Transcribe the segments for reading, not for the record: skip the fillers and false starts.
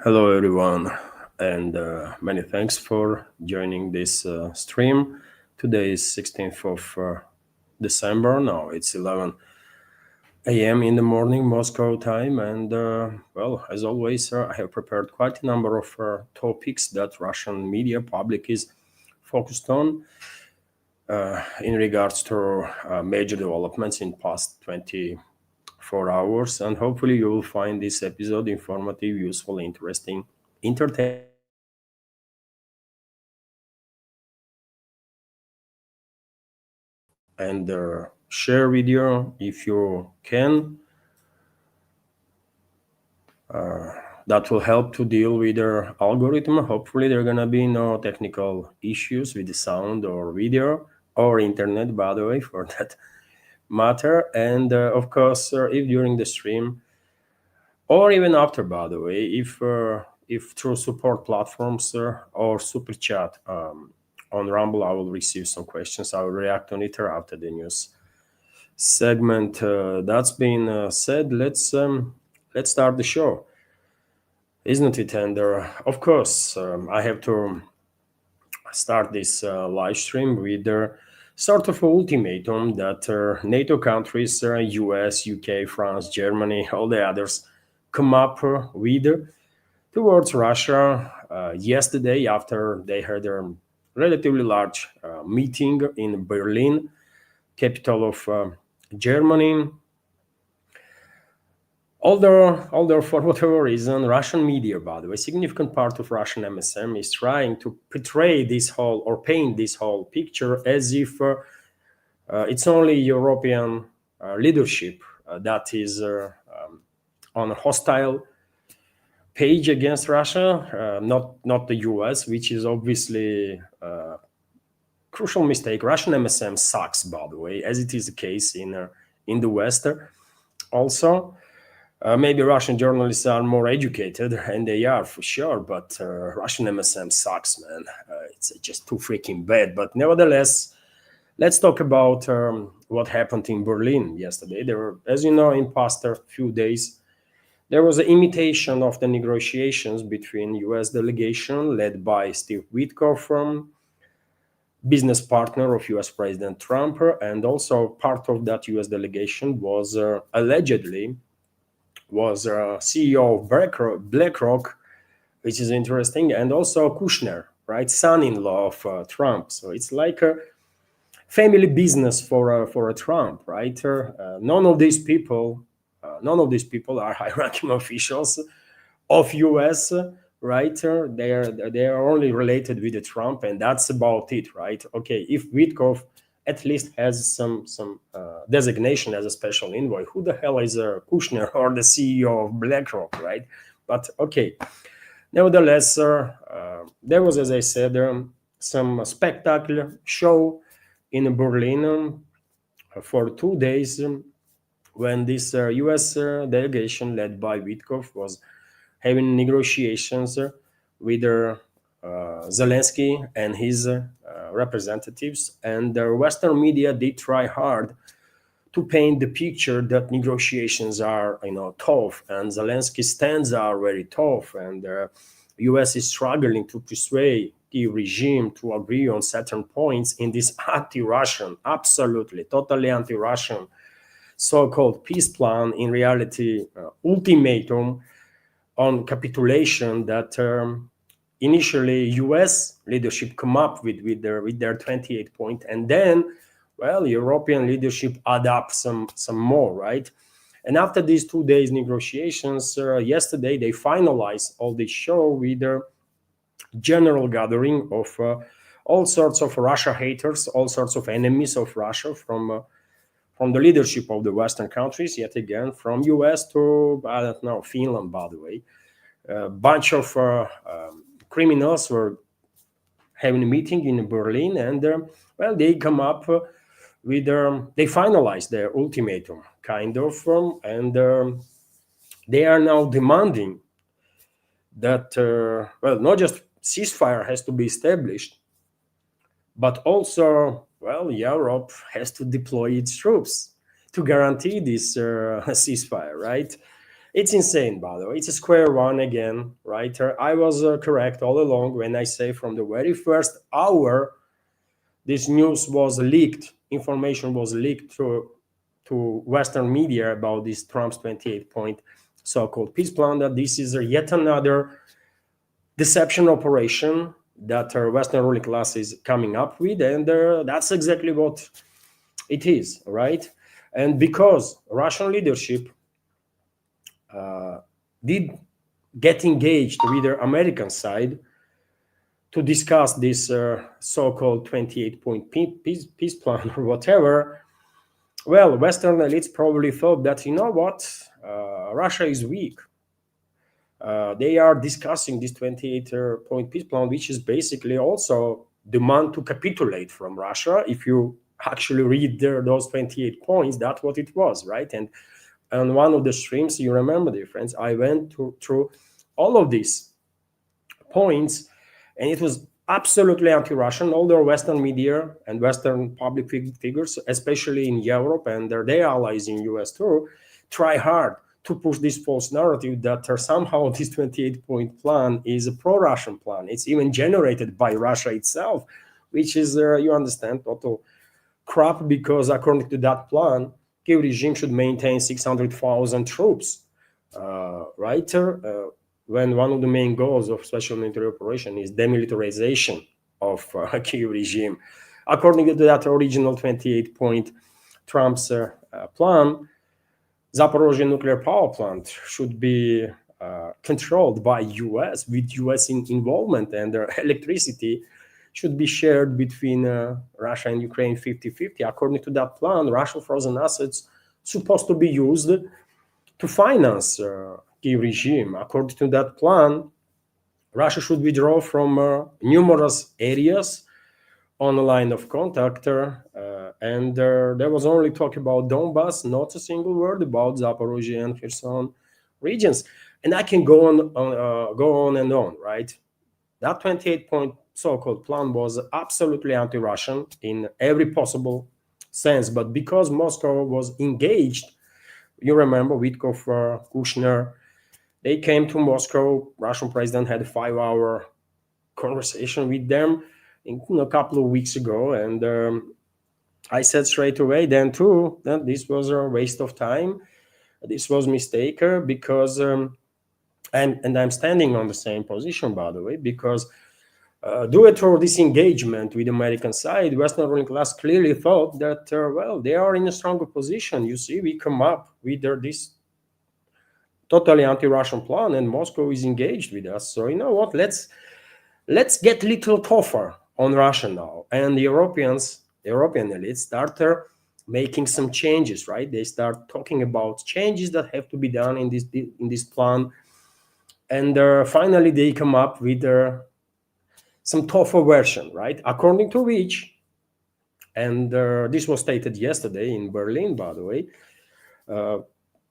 Hello, everyone, and many thanks for joining this stream. Today is 16th of December. Now it's 11 a.m. in the morning, Moscow time. And, as always, I have prepared quite a number of topics that Russian media public is focused on in regards to major developments in past 24 hours. And hopefully you will find this episode informative, useful, interesting, entertaining, and share video if you can. That will help to deal with their algorithm. Hopefully there are gonna be no technical issues with the sound or video or internet, by the way, for that matter. And of course, if during the stream or even after, by the way, if through support platforms or super chat on Rumble, I will receive some questions. I will react on it after the news segment. That's been said. Let's start the show, isn't it? And of course, I have to start this live stream with sort of ultimatum that NATO countries, US, UK, France, Germany, all the others, come up with towards Russia yesterday after they had a relatively large meeting in Berlin, capital of Germany. Although for whatever reason, Russian media, by the way, significant part of Russian MSM is trying to portray this whole or paint this whole picture as if it's only European leadership that is on a hostile page against Russia, not the US, which is obviously a crucial mistake. Russian MSM sucks, by the way, as it is the case in the West. Also, maybe Russian journalists are more educated, and they are for sure, but Russian MSM sucks, man. It's just too freaking bad. But nevertheless, let's talk about what happened in Berlin yesterday. There were, as you know, in past few days, there was an imitation of the negotiations between U.S. delegation led by Steve Witkoff, business partner of U.S. President Trump, and also part of that U.S. delegation was allegedly was CEO of BlackRock, which is interesting, and also Kushner, right, son-in-law of Trump. So it's like a family business for a Trump, right? None of these people are high-ranking officials of U.S. Right? They are only related with the Trump, and that's about it, right? Okay, if Witkoff at least has some designation as a special envoy, who the hell is Kushner or the CEO of BlackRock, right? But okay, nevertheless, there was, as I said, some spectacular show in Berlin for 2 days when this U.S. Delegation led by Witkoff was having negotiations with Zelensky and his representatives, and the Western media did try hard to paint the picture that negotiations are, tough, and Zelensky's stands are very tough, and the U.S. is struggling to persuade the regime to agree on certain points in this anti-Russian, absolutely, totally anti-Russian so-called peace plan. In reality, ultimatum on capitulation that initially U.S. leadership come up with their 28 point, and then, well, European leadership add up some more, right? And after these 2 days negotiations, yesterday they finalized all this show with their general gathering of all sorts of Russia haters, all sorts of enemies of Russia from the leadership of the Western countries, yet again, from US to, I don't know, Finland, by the way. A bunch of criminals were having a meeting in Berlin, and, they come up with, they finalized their ultimatum, kind of, and they are now demanding that, not just ceasefire has to be established, but also, Europe has to deploy its troops to guarantee this ceasefire, right? It's insane, by the way. It's a square one again, right? I was correct all along when I say from the very first hour this news was leaked, information was leaked to Western media about this Trump's 28-point so-called peace plan, that this is yet another deception operation that our Western ruling class is coming up with, and that's exactly what it is, right? And because Russian leadership did get engaged with the American side to discuss this so-called 28-point peace plan or whatever, well, Western elites probably thought that, you know what, Russia is weak. They are discussing this 28-point peace plan, which is basically also demand to capitulate from Russia. If you actually read those 28 points, that's what it was, right? And on one of the streams, you remember, dear friends, I went through all of these points, and it was absolutely anti-Russian. Although Western media and Western public figures, especially in Europe and their allies in US too, try hard to push this false narrative that somehow this 28-point plan is a pro-Russian plan. It's even generated by Russia itself, which is, you understand, total crap, because according to that plan, Kiev regime should maintain 600,000 troops, right? When one of the main goals of special military operation is demilitarization of Kiev regime. According to that original 28-point Trump's plan, Zaporozhye nuclear power plant should be controlled by US, with US involvement, and their electricity should be shared between Russia and Ukraine 50-50. According to that plan, Russian frozen assets supposed to be used to finance Kiev regime. According to that plan, Russia should withdraw from numerous areas on the line of contact, and there was only talk about Donbass, not a single word about Zaporozhye and Kherson regions. And I can go on and on, right? That 28-point so-called plan was absolutely anti-Russian in every possible sense, but because Moscow was engaged, you remember Witkov, Kushner, they came to Moscow. Russian president had a 5-hour conversation with them a couple of weeks ago, and I said straight away then too that this was a waste of time. This was a mistake, because and I'm standing on the same position, by the way, because due to this engagement with the American side, Western ruling class clearly thought that well, they are in a stronger position. You see, we come up with this totally anti-Russian plan, and Moscow is engaged with us. So you know what? Let's get a little tougher on Russia now. And the European elites start making some changes, right? They start talking about changes that have to be done in this plan, and finally they come up with some tougher version, right? According to which, and this was stated yesterday in Berlin, by the way,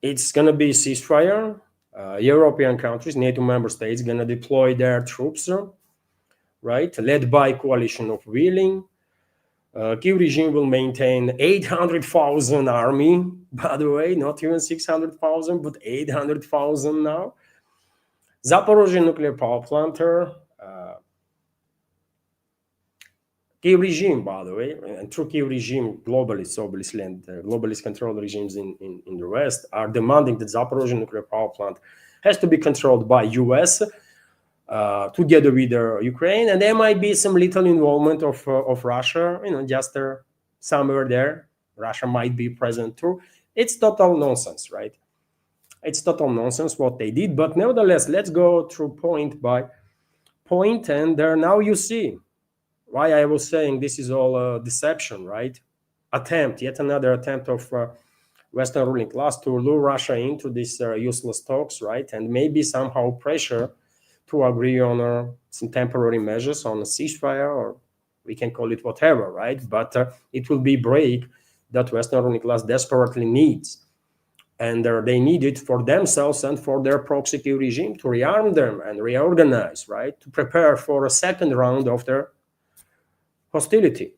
it's going to be ceasefire. European countries, NATO member states, going to deploy their troops, right, led by coalition of willing. Kiev regime will maintain 800,000 army, by the way, not even 600,000, but 800,000 now. Zaporozhye nuclear power plant, Kiev regime, by the way, and through Kiev regime, globalists, obviously, and globalist controlled regimes in the West are demanding that Zaporozhye nuclear power plant has to be controlled by US, together with Ukraine, and there might be some little involvement of Russia, just somewhere there. Russia might be present too. It's total nonsense, right? It's total nonsense what they did, but nevertheless, let's go through point by point, and now you see why I was saying this is all deception, right? Yet another attempt of Western ruling class to lure Russia into these useless talks, right? And maybe somehow pressure to agree on some temporary measures on a ceasefire, or we can call it whatever, right? But it will be break that Western ruling class desperately needs. And they need it for themselves and for their proxy regime to rearm them and reorganize, right? To prepare for a second round of their hostility,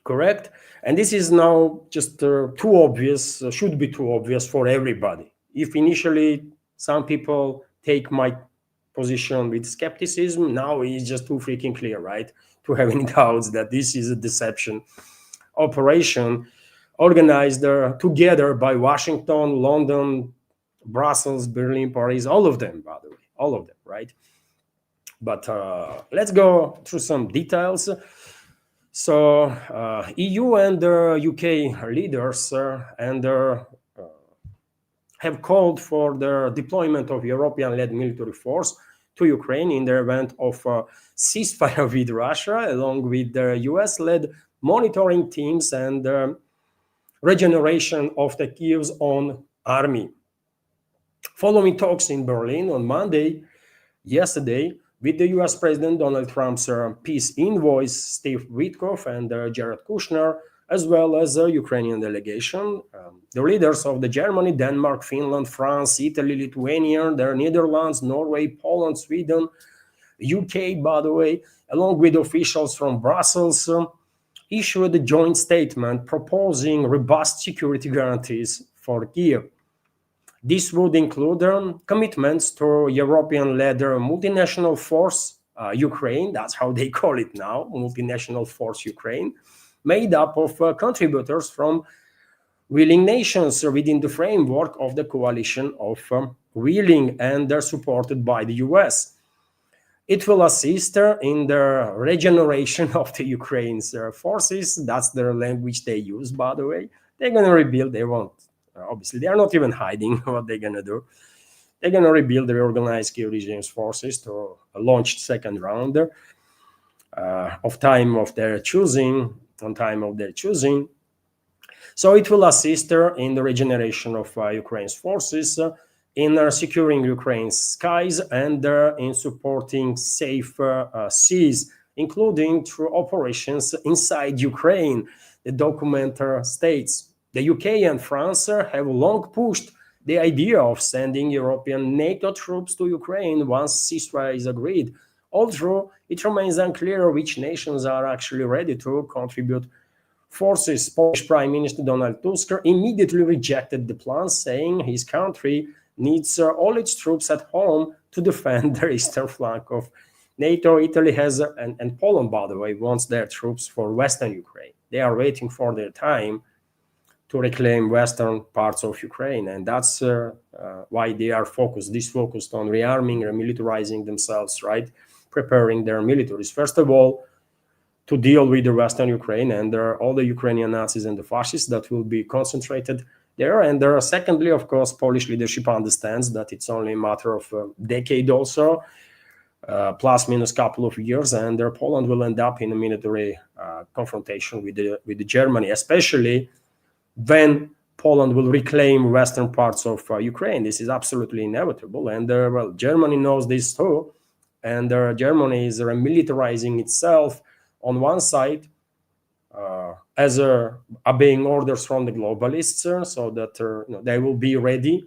correct? And this is now just too obvious, should be too obvious for everybody, if initially some people take my position with skepticism, now it's just too freaking clear, right? To have any doubts that this is a deception operation organized together by Washington, London, Brussels, Berlin, Paris, all of them, by the way, all of them, right? But let's go through some details. So EU and UK leaders and have called for the deployment of European-led military force to Ukraine in the event of a ceasefire with Russia, along with the US-led monitoring teams and regeneration of the Kiev's own army. Following talks in Berlin on Monday, yesterday, with the US President Donald Trump's peace envoys Steve Witkoff and Jared Kushner, as well as a Ukrainian delegation. The leaders of the Germany, Denmark, Finland, France, Italy, Lithuania, the Netherlands, Norway, Poland, Sweden, UK, by the way, along with officials from Brussels, issued a joint statement proposing robust security guarantees for Kiev. This would include commitments to European-led multinational force Ukraine, that's how they call it now, multinational force Ukraine, made up of contributors from willing nations within the framework of the coalition of willing, and they're supported by the US. It will assist in the regeneration of the Ukraine's forces. That's the language they use, by the way. They're going to rebuild, they won't. Obviously, they are not even hiding what they're going to do. They're going to rebuild the reorganized Kiev regime's forces to launch second round of time of their choosing, on time of their choosing. So it will assist in the regeneration of Ukraine's forces, in securing Ukraine's skies, and in supporting safe seas, including through operations inside Ukraine, the document states. The UK and France have long pushed the idea of sending European NATO troops to Ukraine once ceasefire is agreed, although it remains unclear which nations are actually ready to contribute forces. Polish Prime Minister Donald Tusk immediately rejected the plan, saying his country needs all its troops at home to defend the eastern flank of NATO. Italy has, and Poland, by the way, wants their troops for Western Ukraine. They are waiting for their time to reclaim western parts of Ukraine, and that's why they are focused on rearming and militarizing themselves, right? Preparing their militaries. First of all, to deal with the Western Ukraine and all the Ukrainian Nazis and the fascists that will be concentrated there. And secondly, of course, Polish leadership understands that it's only a matter of a decade also, plus minus couple of years, and Poland will end up in a military confrontation with Germany, especially when Poland will reclaim western parts of Ukraine. This is absolutely inevitable, and well, Germany knows this too, and Germany is remilitarizing itself on one side, as obeying orders from the globalists, so that they will be ready.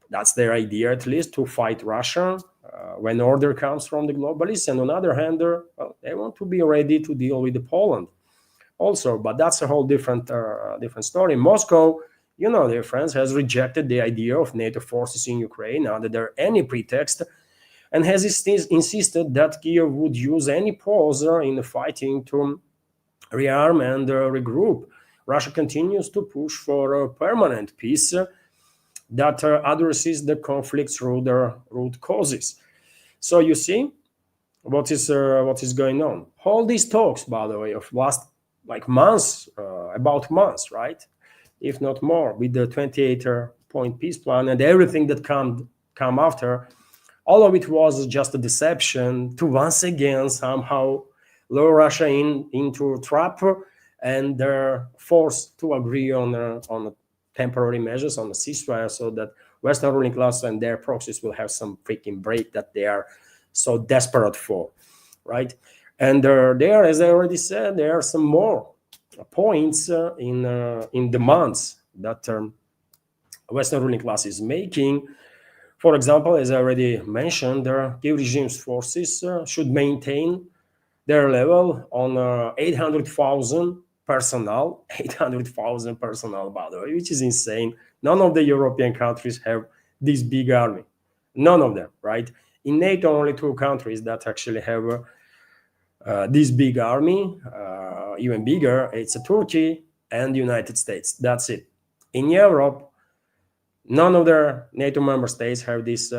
That's their idea, at least, to fight Russia when order comes from the globalists. And on the other hand, well, they want to be ready to deal with Poland also. But that's a whole different story. Moscow, dear friends, has rejected the idea of NATO forces in Ukraine under any pretext, and has insisted that Kiev would use any pause in the fighting to rearm and regroup. Russia continues to push for a permanent peace that addresses the conflict through their root causes. So you see what is going on. All these talks, by the way, of last months, about months, right? If not more, with the 28-point peace plan and everything that come after. All of it was just a deception to once again somehow lure Russia into a trap, and they're forced to agree on temporary measures, on a ceasefire, so that Western ruling class and their proxies will have some freaking break that they are so desperate for, right? And there, as I already said, there are some more points in demands that Western ruling class is making. For example, as I already mentioned, the Kiev regime's forces should maintain their level on 800,000 personnel, 800,000 personnel, by the way, which is insane. None of the European countries have this big army. None of them, right? In NATO, only two countries that actually have this big army, even bigger. It's Turkey and the United States. That's it. In Europe, none of the NATO member states have this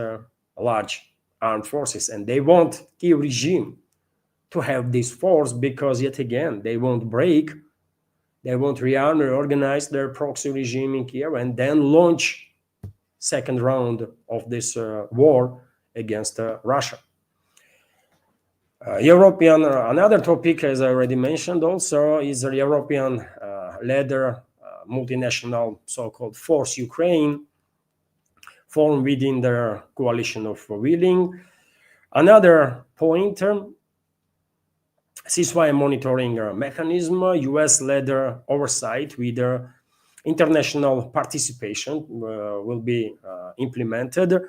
large armed forces, and they want the regime to have this force because, yet again, they won't break. They won't rearm or organize their proxy regime in Kiev and then launch second round of this war against Russia. European, another topic, as I already mentioned, also is a European led multinational so-called Force Ukraine, formed within the coalition of willing. Another point, ceasefire monitoring mechanism, US-led oversight with international participation will be implemented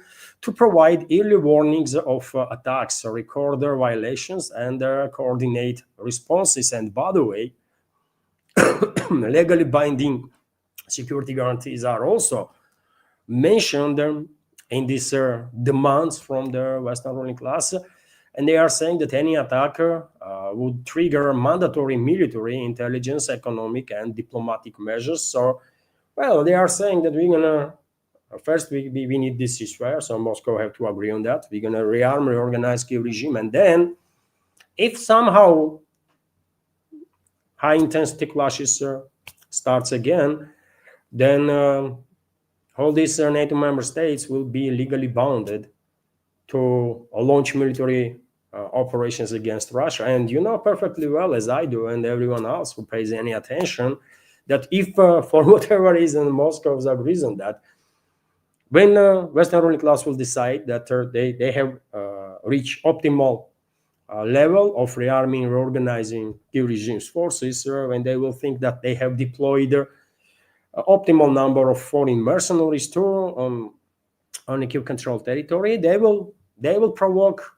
to provide early warnings of attacks, record violations, and coordinate responses. And by the way, legally binding security guarantees are also mentioned in these demands from the Western ruling class. And they are saying that any attacker would trigger mandatory military, intelligence, economic, and diplomatic measures. So, well, they are saying that we're going to, first, we need this ceasefire. So Moscow have to agree on that. We're going to rearm, reorganize Kiev regime. And then, if somehow high-intensity clashes starts again, then all these NATO member states will be legally bounded to launch military operations against Russia. And you know perfectly well, as I do, and everyone else who pays any attention, that if for whatever reason Moscow agrees on that, when Western ruling class will decide that they have reached optimal level of rearming, reorganizing Kiev regime's forces, when they will think that they have deployed optimal number of foreign mercenaries too on the Kiev controlled territory, they will provoke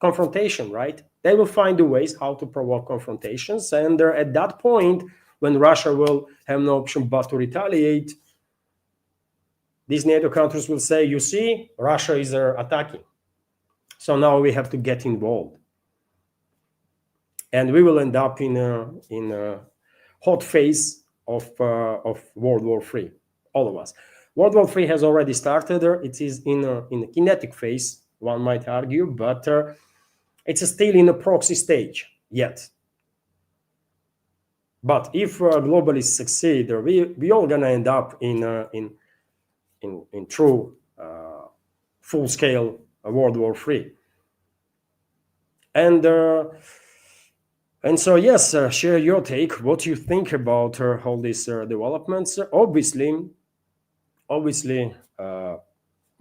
confrontation, right? They will find the ways how to provoke confrontations, and at that point, when Russia will have no option but to retaliate, these NATO countries will say, you see, Russia is attacking, so now we have to get involved, and we will end up in a hot phase of World War III, all of us. World War III has already started. It is in a kinetic phase, one might argue, but it's still in a proxy stage yet. But if globalists succeed, we all gonna end up in true full-scale World War III. And so, yes, share your take. What you think about all these developments? Obviously,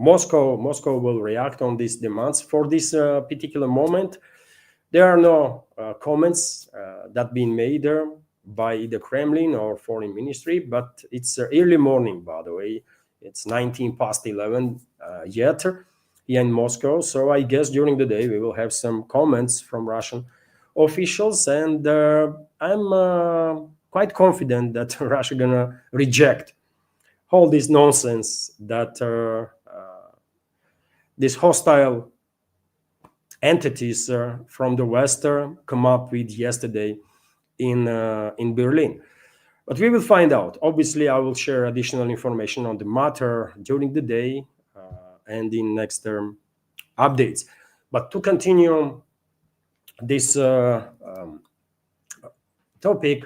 Moscow will react on these demands. For this particular moment, there are no comments that been made by the Kremlin or Foreign Ministry, but it's early morning, by the way. It's 19 past 11 yet here in Moscow. So I guess during the day we will have some comments from Russian officials, and I'm quite confident that Russia gonna reject all this nonsense that these hostile entities from the West come up with yesterday in Berlin. But we will find out. Obviously, I will share additional information on the matter during the day and in next updates. But to continue this topic,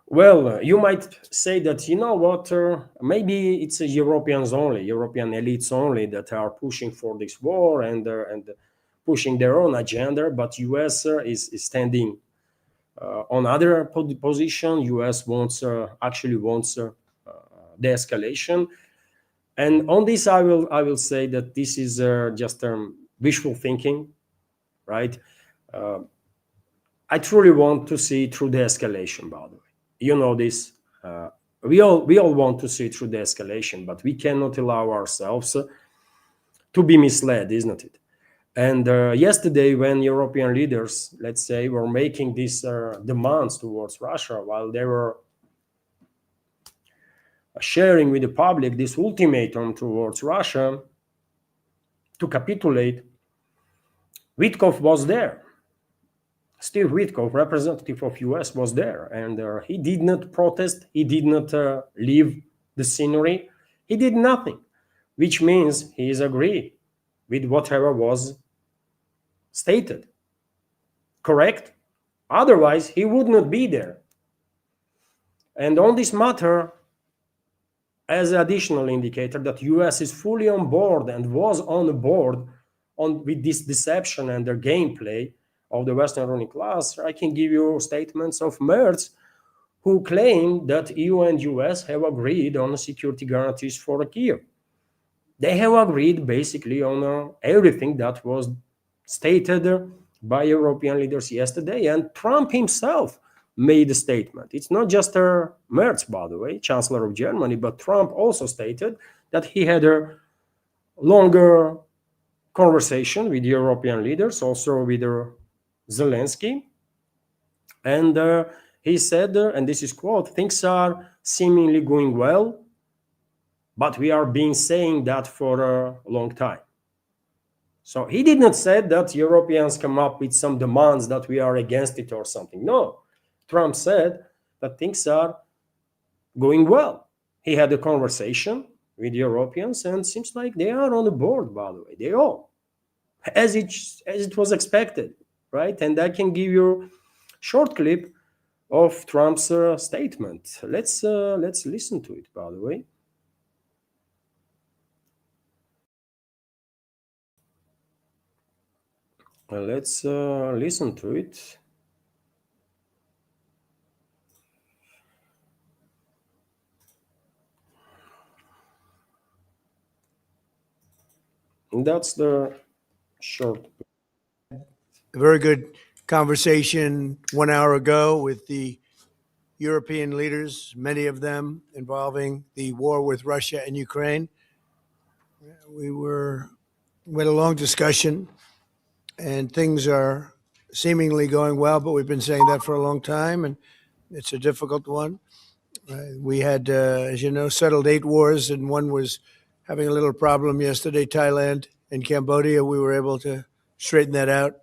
well, you might say that, you know what, maybe it's Europeans only, European elites only that are pushing for this war and pushing their own agenda, but US is standing on other position. US actually wants de-escalation. And on this, I will say that this is just wishful thinking, right? I truly want to see through the escalation, by the way. You know this. We all want to see through the escalation, but we cannot allow ourselves to be misled, isn't it? And yesterday, when European leaders, let's say, were making these demands towards Russia, while they were sharing with the public this ultimatum towards Russia to capitulate, Witkoff was there. Steve Witkoff, representative of US, was there, and he did not protest. He did not leave the scenery. He did nothing, which means he is agree with whatever was stated. Correct? Otherwise, he would not be there. And on this matter, as an additional indicator that US is fully on board and was on board with this deception and their gameplay of the Western ruling class, I can give you statements of Merz, who claim that EU and US have agreed on security guarantees for Kiev. They have agreed basically on everything that was stated by European leaders yesterday, and Trump himself made a statement. It's not just Merz, by the way, Chancellor of Germany, but Trump also stated that he had a longer conversation with European leaders, also with Zelensky, and he said, and this is quote, "Things are seemingly going well, but we are been saying that for a long time." So he did not say that Europeans come up with some demands that we are against it or something. No, Trump said that things are going well. He had a conversation with Europeans, and seems like they are on the board, by the way. They all, as it was expected, right? And I can give you a short clip of Trump's statement. Let's listen to it, by the way. Let's listen to it. And that's the short. A very good conversation 1 hour ago with the European leaders, many of them involving the war with Russia and Ukraine. We had a long discussion, and things are seemingly going well, but we've been saying that for a long time, and it's a difficult one. We had, as you know, settled 8 wars, and one was having a little problem yesterday, Thailand and Cambodia. We were able to straighten that out.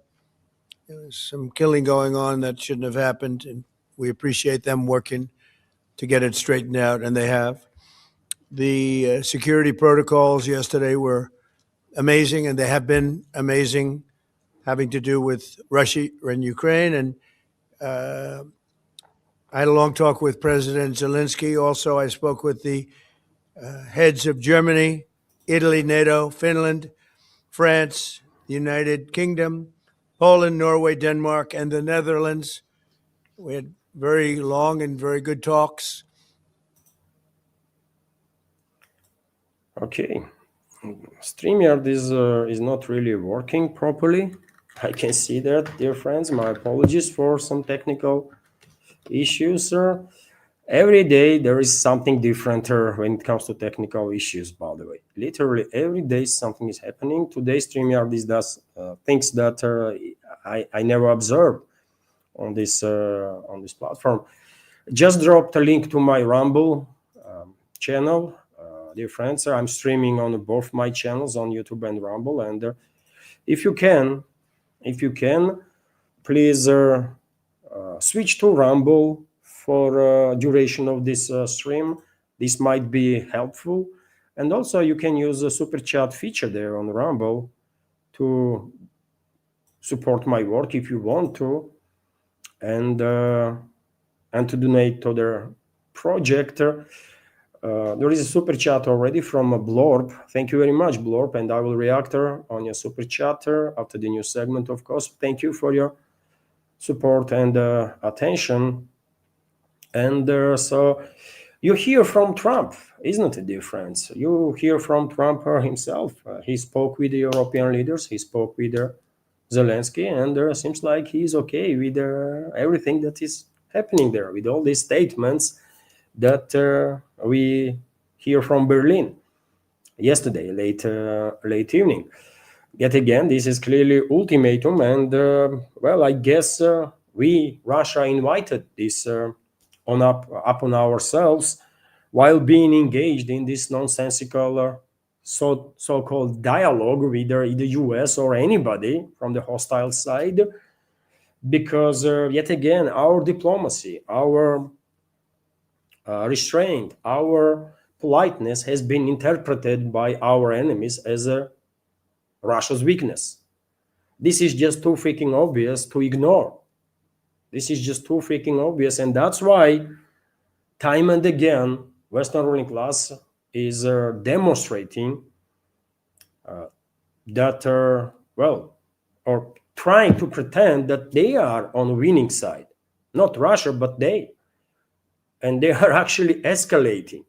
There was some killing going on that shouldn't have happened, and we appreciate them working to get it straightened out, and they have. The security protocols yesterday were amazing, and they have been amazing, having to do with Russia and Ukraine. And I had a long talk with President Zelensky. Also, I spoke with the heads of Germany, Italy, NATO, Finland, France, the United Kingdom, Poland, Norway, Denmark, and the Netherlands. We had very long and very good talks. Okay. StreamYard is not really working properly. I can see that, dear friends. My apologies for some technical issues. Every day there is something different when it comes to technical issues, by the way. Literally every day something is happening. Today StreamYard does things that I never observed on this platform. Just dropped a link to my Rumble channel. Dear friends, I'm streaming on both my channels on YouTube and Rumble, and if you can, please switch to Rumble for duration of this stream. This might be helpful, and also you can use a super chat feature there on Rumble to support my work if you want to, and to donate to their project. There is a super chat already from Blorp. Thank you very much, Blorp, and I will react on your super chat after the new segment, of course. Thank you for your support and attention. And so you hear from Trump, isn't it, dear friends? You hear from Trump himself. He spoke with the European leaders. He spoke with Zelensky, and seems like he's okay with everything that is happening there, with all these statements that we hear from Berlin yesterday, late evening. Yet again, this is clearly ultimatum, and well, I guess Russia invited this upon ourselves while being engaged in this nonsensical so-called dialogue with either the US or anybody from the hostile side, because yet again, our diplomacy, our restraint, our politeness has been interpreted by our enemies as a Russia's weakness. This is just too freaking obvious to ignore. This is just too freaking obvious, and that's why time and again Western ruling class is demonstrating that well, or trying to pretend that they are on the winning side, not Russia but they, and they are actually escalating,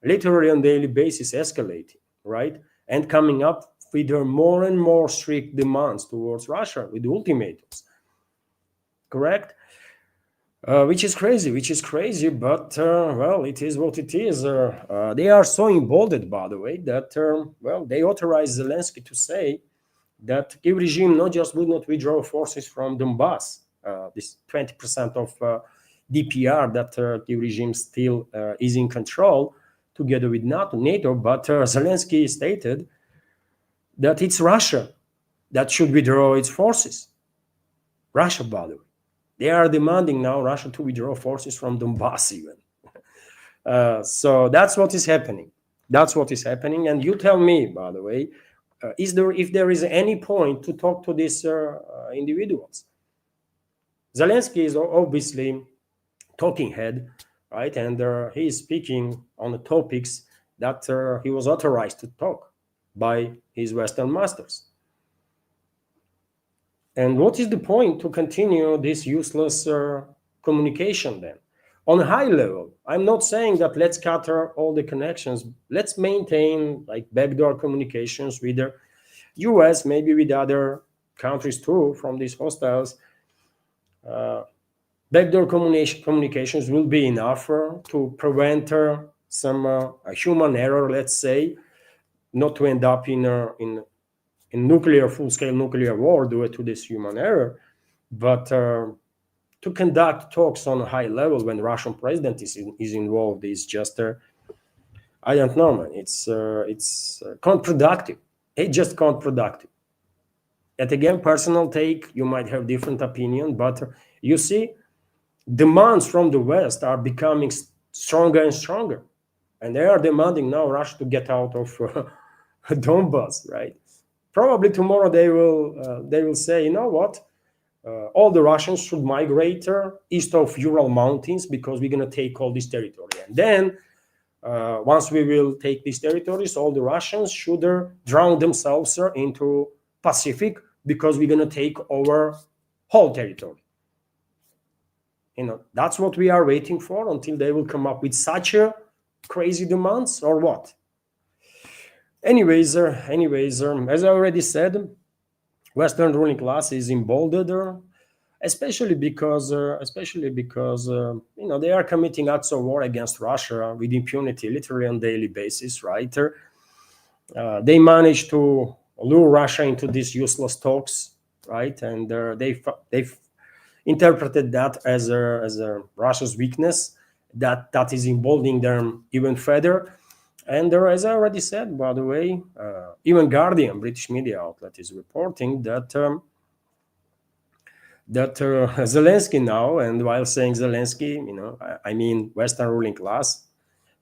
literally on daily basis escalating, right, and coming up with their more and more strict demands towards Russia with ultimatums, correct? Which is crazy, but well, it is what it is. They are so emboldened, by the way, that well, they authorized Zelensky to say that Kiev regime not just would not withdraw forces from Donbass, this 20% of DPR that Kiev regime still is in control, together with NATO, but Zelensky stated that it's Russia that should withdraw its forces. Russia, by the way. They are demanding now Russia to withdraw forces from Donbass even. So that's what is happening. That's what is happening. And you tell me, by the way, if there is any point to talk to these individuals? Zelensky is obviously talking head, right? And he is speaking on the topics that he was authorized to talk by his Western masters. And what is the point to continue this useless communication then? On a high level, I'm not saying that let's cut all the connections. Let's maintain like backdoor communications with the US, maybe with other countries too from these hostiles. Backdoor communications will be enough to prevent some human error, let's say, not to end up in full-scale nuclear war due to this human error, but to conduct talks on a high level when Russian president is involved is just, I don't know, man. It's counterproductive. It's just counterproductive. Yet again, personal take, you might have different opinion, but you see, demands from the West are becoming stronger and stronger, and they are demanding now Russia to get out of Donbass, right? Probably tomorrow they will say, you know what, all the Russians should migrate east of Ural Mountains because we're going to take all this territory. And then once we will take these territories, all the Russians should drown themselves into Pacific because we're going to take over whole territory. You know, that's what we are waiting for until they will come up with such crazy demands, or what? Anyways, as I already said, Western ruling class is emboldened, especially because you know, they are committing acts of war against Russia with impunity, literally on daily basis, right? They managed to lure Russia into these useless talks, right? And they've interpreted that as a Russia's weakness that is emboldening them even further. And as I already said, by the way, even Guardian, British media outlet, is reporting that Zelensky now, and while saying Zelensky, you know, I mean Western ruling class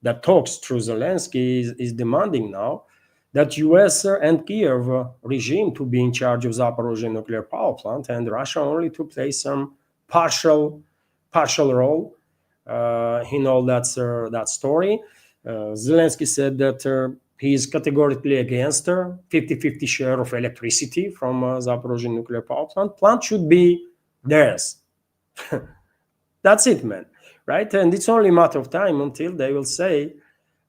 that talks through Zelensky is demanding now that US and Kiev regime to be in charge of Zaporozhye nuclear power plant, and Russia only to play some partial role in all that story. Zelensky said that he is categorically against 50-50 share of electricity from Zaporozhye nuclear power plant. Plant should be theirs. That's it, man, right? And it's only a matter of time until they will say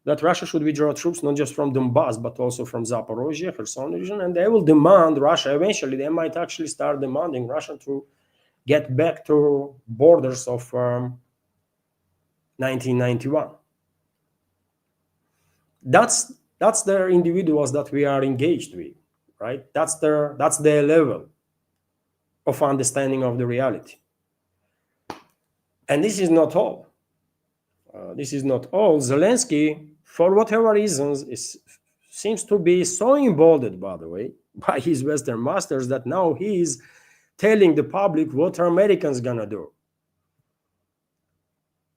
that Russia should withdraw troops not just from Donbass, but also from Zaporozhye, Kherson region, and they will demand Russia, eventually they might actually start demanding Russia to get back to borders of 1991. That's the individuals that we are engaged with, right? That's their level of understanding of the reality. And this is not all. this is not all. Zelensky, for whatever reasons, seems to be so emboldened, by the way, by his Western masters that now he is telling the public what are Americans gonna do.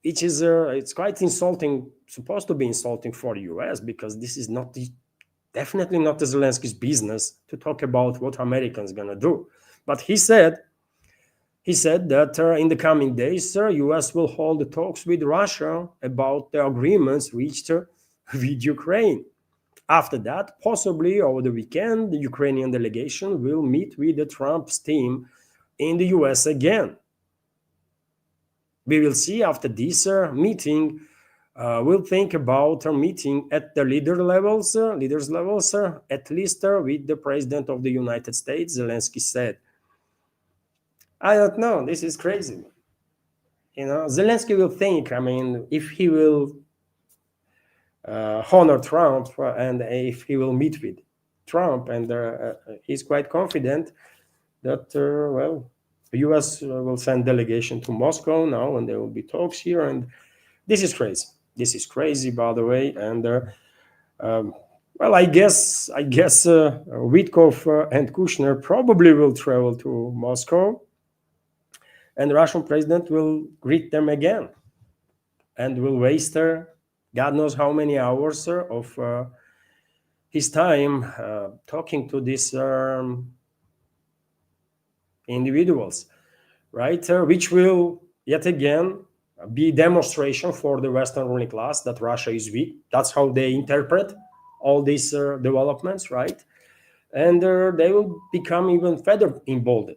Which is it's quite insulting, supposed to be insulting for the US, because this is not definitely not the Zelensky's business to talk about what Americans gonna do. But he said that in the coming days, US will hold talks with Russia about the agreements reached with Ukraine. After that, possibly over the weekend, the Ukrainian delegation will meet with the Trump's team in the US again. We will see after this meeting. We'll think about a meeting at the leaders levels, at least with the President of the United States, Zelensky said. I don't know. This is crazy. Zelensky will think, I mean, if he will honor Trump and if he will meet with Trump, and he's quite confident that, the US will send delegation to Moscow now, and there will be talks here. And this is crazy. This is crazy, by the way. And I guess Witkoff and Kushner probably will travel to Moscow, and the Russian president will greet them again, and will waste God knows how many hours of his time talking to these individuals, right? Which will yet again be demonstration for the Western ruling class that Russia is weak. That's how they interpret all these developments, right? And they will become even further emboldened.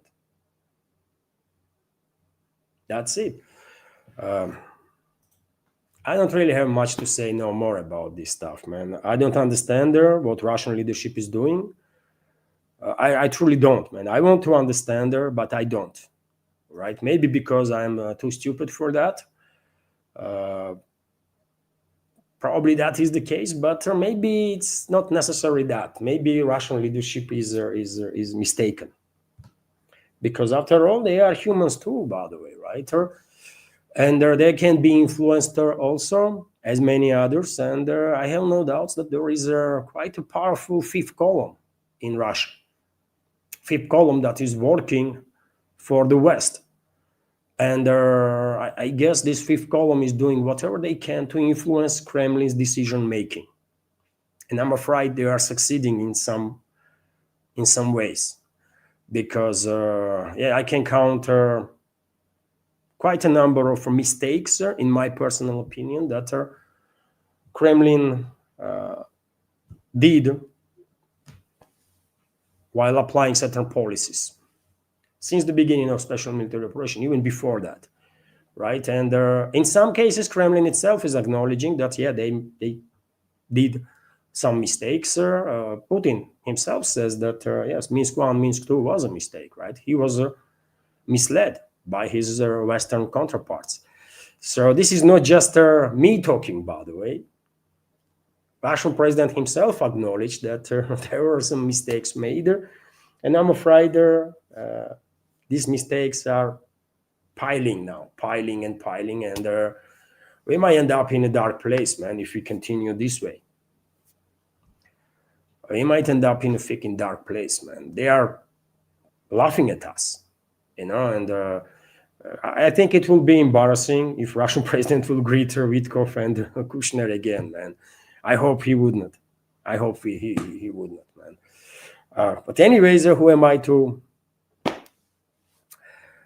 That's it. I don't really have much to say no more about this stuff, man. I don't understand what Russian leadership is doing. I truly don't, man. I want to understand her, but I don't, right? Maybe because I'm too stupid for that. Probably that is the case, but maybe it's not necessarily that. Maybe Russian leadership is mistaken, because after all, they are humans too, by the way, right? And they can be influenced also, as many others. And I have no doubts that there is quite a powerful fifth column in Russia. Fifth column that is working for the West. And I guess this fifth column is doing whatever they can to influence Kremlin's decision making. And I'm afraid they are succeeding in some ways, because I can count quite a number of mistakes, in my personal opinion, that Kremlin did while applying certain policies since the beginning of special military operation, even before that, right? And in some cases, Kremlin itself is acknowledging that, they did some mistakes. Putin himself says that, yes, Minsk 1, Minsk 2 was a mistake, right? He was misled by his Western counterparts. So this is not just me talking, by the way. Russian president himself acknowledged that there were some mistakes made, and I'm afraid these mistakes are piling and we might end up in a dark place, man, if we continue this way. We might end up in a freaking dark place, man. They are laughing at us, and I think it will be embarrassing if Russian president will greet Witkoff and Kushner again, man. I hope he would not. I hope he would not, man. But anyways, who am I to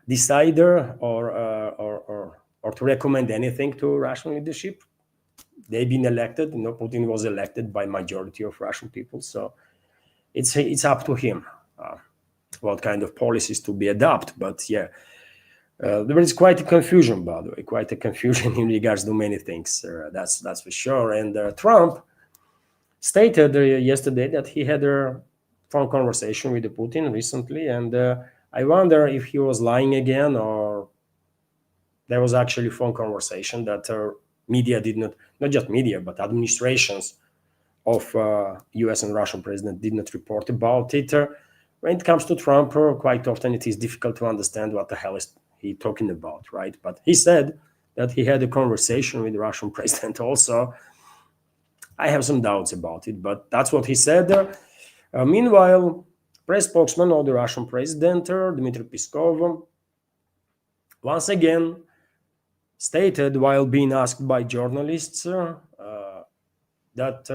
decide or to recommend anything to Russian leadership? They've been elected. Putin was elected by majority of Russian people, so it's up to him what kind of policies to be adopted. But there is quite a confusion, by the way, quite a confusion in regards to many things. That's for sure. And Trump stated yesterday that he had a phone conversation with Putin recently, and I wonder if he was lying again, or there was actually a phone conversation that media did not just media, but administrations of US and Russian president did not report about it. When it comes to Trump, quite often it is difficult to understand what the hell is he talking about, right? But he said that he had a conversation with the Russian president also. I have some doubts about it, but that's what he said. Meanwhile, press spokesman of the Russian president, Dmitry Peskov, once again stated while being asked by journalists that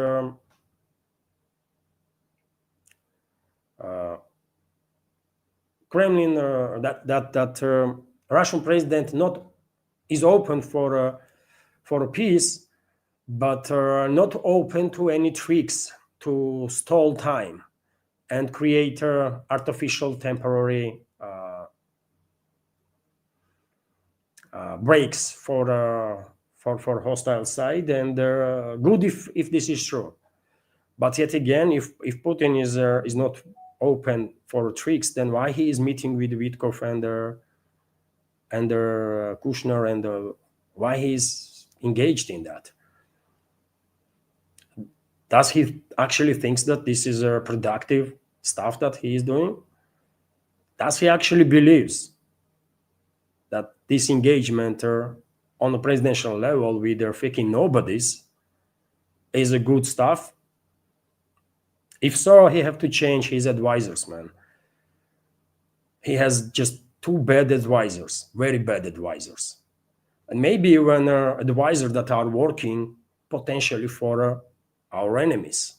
Kremlin, that Russian president not is open for a peace, but not open to any tricks to stall time and create artificial temporary breaks for hostile side, and good if this is true. But yet again, if Putin is not open for tricks, then why he is meeting with Witkov and Kushner, and why he is engaged in that? Does he actually thinks that this is a productive stuff that he is doing? Does he actually believes that this engagement on a presidential level with their freaking nobodies is a good stuff? If so, he have to change his advisors, man. He has just two bad advisors, very bad advisors. And maybe even advisors that are working potentially for our enemies.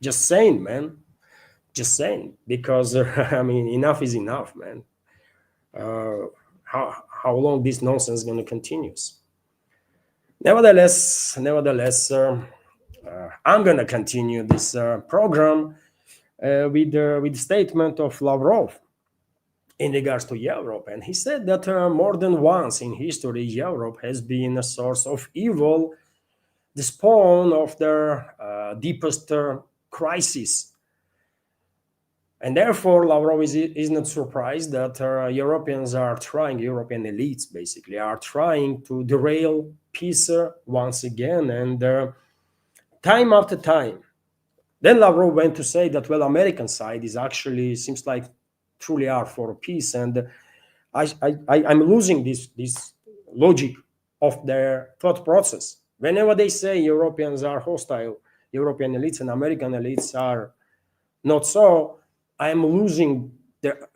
Just saying, man. Just saying. Because, I mean, enough is enough, man. How long this nonsense is going to continue? Nevertheless, I'm going to continue this program with the statement of Lavrov in regards to Europe. And he said that more than once in history, Europe has been a source of evil, the spawn of their deepest crisis. And therefore, Lavrov is not surprised that Europeans are trying, European elites basically, are trying to derail peace once again, and time after time. Then Lavrov went to say that, well, American side is actually, seems like, truly are for peace. And I'm losing this logic of their thought process. Whenever they say Europeans are hostile, European elites and American elites are not so, I'm losing their.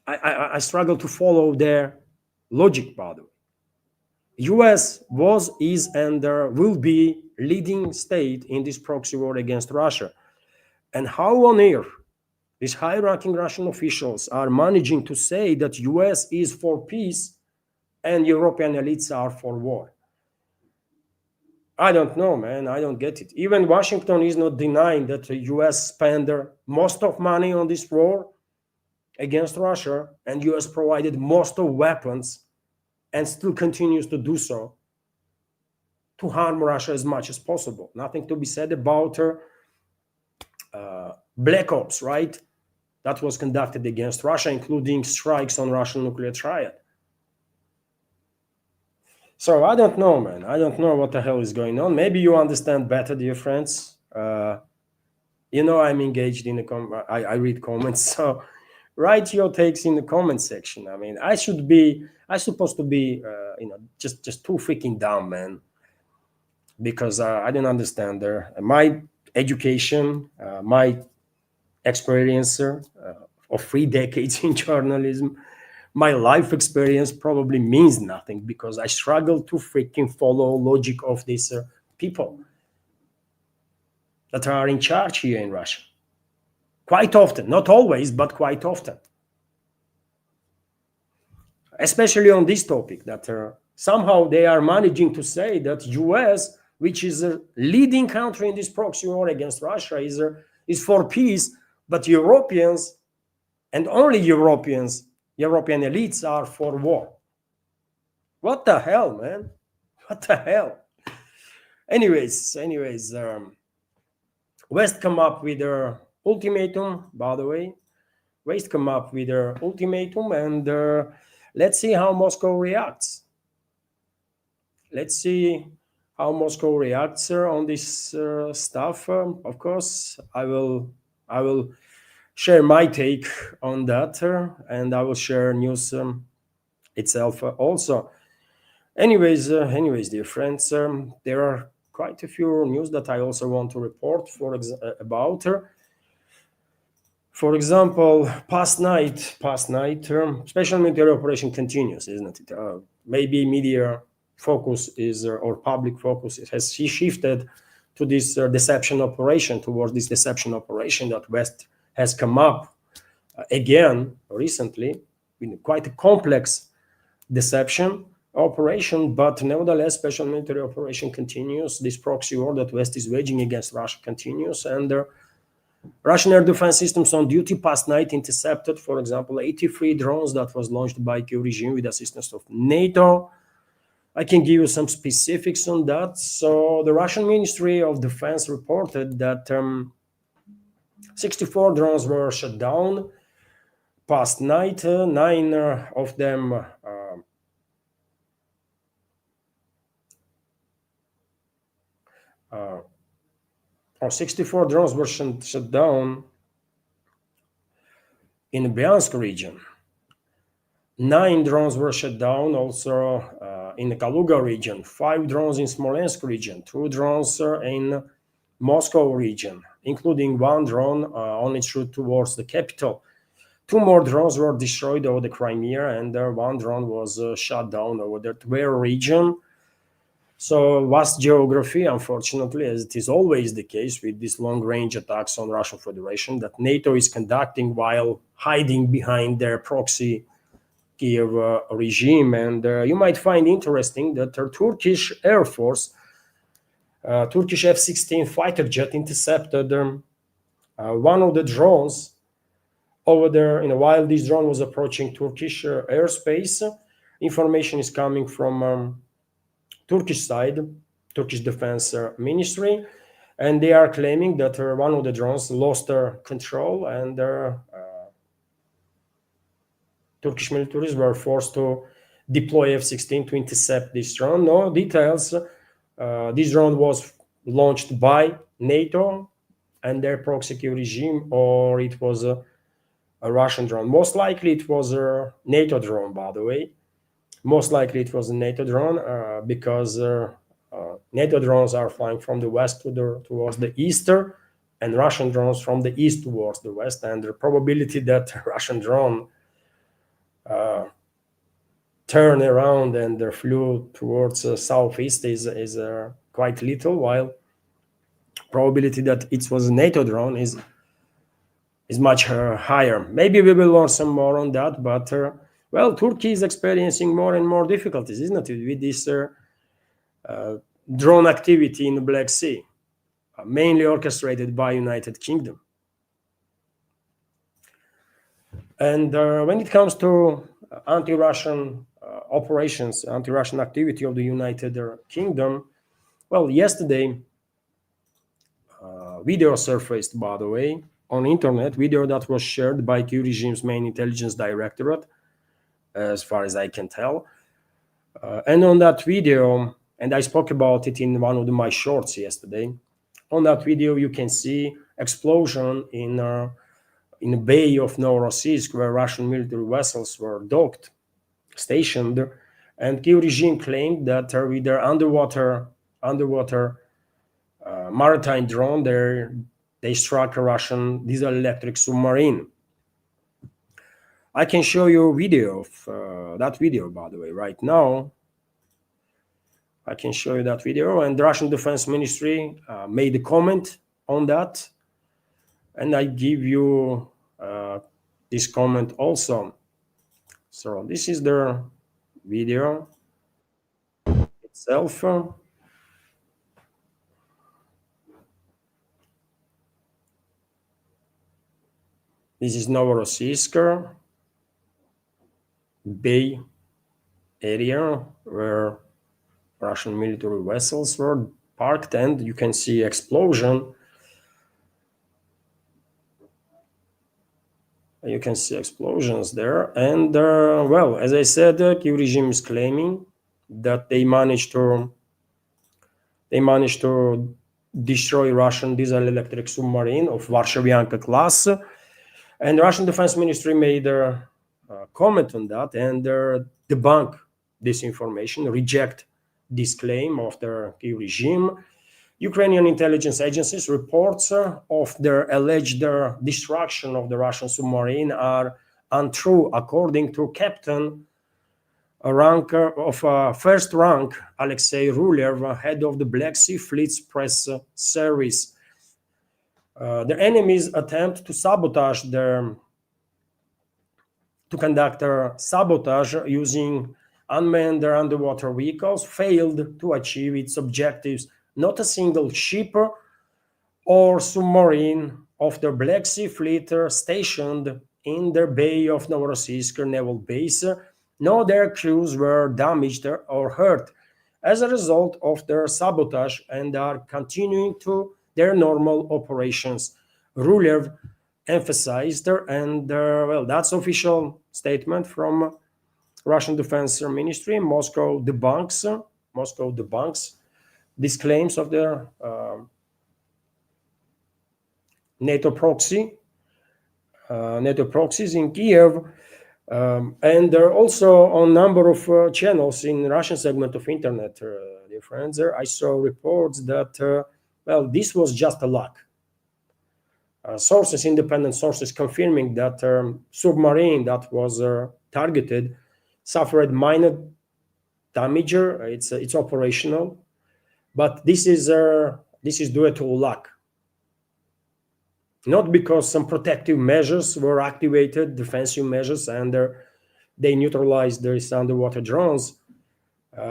I struggle to follow their logic, by the way. US was, is, and will be leading state in this proxy war against Russia. And how on earth these high-ranking Russian officials are managing to say that US is for peace and European elites are for war? I don't know, man. I don't get it. Even Washington is not denying that the US spent most of money on this war against Russia, and US provided most of weapons and still continues to do so to harm Russia as much as possible. Nothing to be said about Black Ops, right? That was conducted against Russia, including strikes on Russian nuclear triad. So I don't know, man. I don't know what the hell is going on. Maybe you understand better, dear friends. You know, I'm engaged in the I read comments, so write your takes in the comment section. I mean, I'm supposed to be, just too freaking dumb, man, because I don't understand my education, my experience of 3 decades in journalism. My life experience probably means nothing because I struggle to freaking follow logic of these people that are in charge here in Russia. Quite often, not always, but quite often. Especially on this topic, that somehow they are managing to say that US, which is a leading country in this proxy war against Russia, is for peace, but Europeans, and only European elites are for war. What the hell, man? What the hell? Anyways, West come up with their ultimatum, by the way. West come up with their ultimatum, and let's see how Moscow reacts. Let's see how Moscow reacts on this stuff. Of course, I will share my take on that, and I will share news itself also. Anyways, dear friends, there are quite a few news that I also want to report about. For example, past night, special military operation continues, isn't it? Maybe media focus is, or public focus has shifted to this deception operation, towards this deception operation that West has come up again recently, in quite a complex deception operation, but nevertheless, special military operation continues. This proxy war that West is waging against Russia continues, and Russian air defense systems on duty past night intercepted, for example, 83 drones that was launched by Kyiv regime with assistance of NATO. I can give you some specifics on that. So the Russian Ministry of Defense reported that 64 drones were shot down past night. 9 of them 64 drones were shut down in the Bryansk region. 9 drones were shut down also in the Kaluga region. 5 drones in Smolensk region. 2 drones in Moscow region, including 1 drone on its route towards the capital. 2 more drones were destroyed over the Crimea, and 1 drone was shot down over the Tver region. So vast geography, unfortunately, as it is always the case with these long-range attacks on Russian Federation that NATO is conducting while hiding behind their proxy Kiev regime. And you might find interesting that the Turkish Air Force, Turkish F-16 fighter jet intercepted one of the drones over there, while this drone was approaching Turkish airspace. Information is coming from Turkish side, Turkish Defense Ministry, and they are claiming that one of the drones lost control, and Turkish militaries were forced to deploy F-16 to intercept this drone. No details. This drone was launched by NATO and their proxy regime, or it was a Russian drone. Most likely it was a NATO drone, by the way. Most likely it was a NATO drone because NATO drones are flying from the west towards the east, and Russian drones from the east towards the west. And the probability that a Russian drone turned around and flew towards southeast is quite little, while probability that it was a NATO drone is much higher. Maybe we will learn some more on that, but well, Turkey is experiencing more and more difficulties, isn't it, with this drone activity in the Black Sea, mainly orchestrated by United Kingdom. And when it comes to anti-Russian operations, anti-Russian activity of the United Kingdom, well, yesterday, video surfaced, by the way, on internet, video that was shared by Kyiv regime's main intelligence directorate, as far as I can tell. And on that video, and I spoke about it in one of my shorts yesterday, on that video you can see explosion in the bay of Novorossiysk, where Russian military vessels were docked, stationed, and Kyiv regime claimed that with their underwater maritime drone, they struck a Russian diesel-electric submarine. I can show you a video of that video, by the way, right now. I can show you that video, and the Russian Defense Ministry made a comment on that, and I give you this comment also. So this is the video itself. This is Novorossiysk Bay area where Russian military vessels were parked, and you can see explosion. You can see explosions there, and well, as I said, Kyiv regime is claiming that they managed to destroy Russian diesel-electric submarine of Varshavianka class, and the Russian Defense Ministry made a comment on that, and debunk this information, reject this claim of the Kyiv regime. Ukrainian intelligence agencies reports of their alleged destruction of the Russian submarine are untrue, according to Captain rank of first rank Alexei Rulev, head of the Black Sea Fleet's press service. The enemy's attempt to sabotage to conduct sabotage using unmanned underwater vehicles failed to achieve its objectives. Not a single ship or submarine of the Black Sea Fleet stationed in the Bay of Novorossiysk naval base, no their crews were damaged or hurt as a result of their sabotage and are continuing to their normal operations. Rulev emphasized, and well, that's official statement from Russian Defense Ministry. Moscow debunks these claims of the NATO proxies in Kiev, and there are also a number of channels in Russian segment of internet, dear friends. I saw reports that well, this was just a luck. Independent sources confirming that submarine that was targeted suffered minor damage. It's operational, but this is due to luck, not because some protective measures were activated, defensive measures, and they neutralized these underwater drones,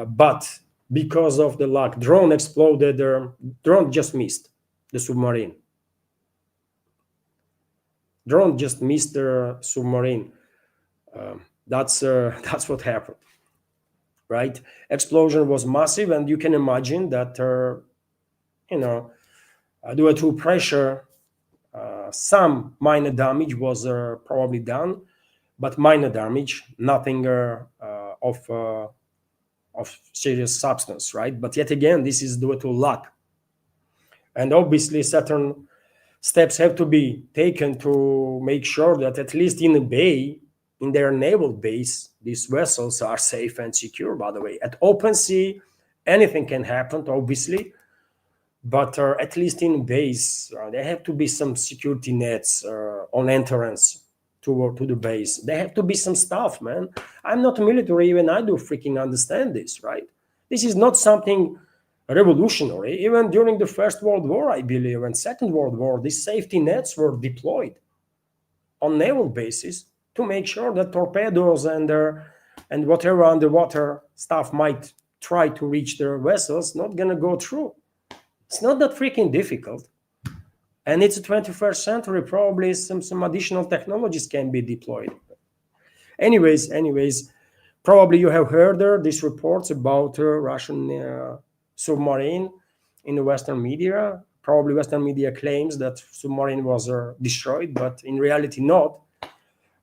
but because of the luck. Drone exploded. Drone just missed the submarine. Drone just missed the submarine. That's what happened, right? Explosion was massive, and you can imagine that due to pressure, some minor damage was probably done, but minor damage, nothing of serious substance, right? But yet again, this is due to luck, and obviously certain steps have to be taken to make sure that at least in the bay, in their naval base, these vessels are safe and secure. By the way, at open sea, anything can happen, obviously, but at least in base, there have to be some security nets on entrance to the base. There have to be some stuff, man. I'm not military, even I do freaking understand this, right? This is not something revolutionary. Even during the First World War, I believe, and Second World War, these safety nets were deployed on naval bases to make sure that torpedoes and whatever underwater stuff might try to reach their vessels not gonna go through. It's not that freaking difficult, and it's a 21st century. Probably some additional technologies can be deployed. Anyways, probably you have heard these reports about Russian submarine in the Western media. Probably Western media claims that submarine was destroyed, but in reality not.